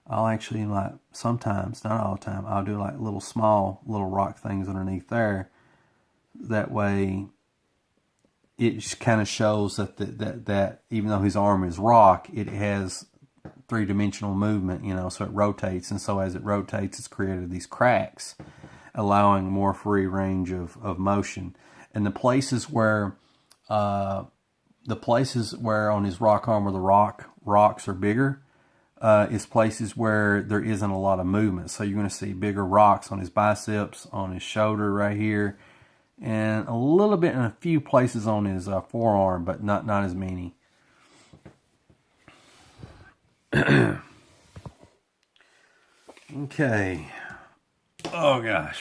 Speaker 1: I'll actually, like, sometimes, not all the time, I'll do like little rock things underneath there. That way it just kind of shows that that even though his arm is rock, it has three-dimensional movement, you know, so it rotates, and so as it rotates, it's created these cracks, allowing more free range of motion. And the places where on his rock arm where the rocks are bigger, is places where there isn't a lot of movement. So you're going to see bigger rocks on his biceps, on his shoulder right here, and a little bit in a few places on his forearm, but not as many. Okay. Oh gosh.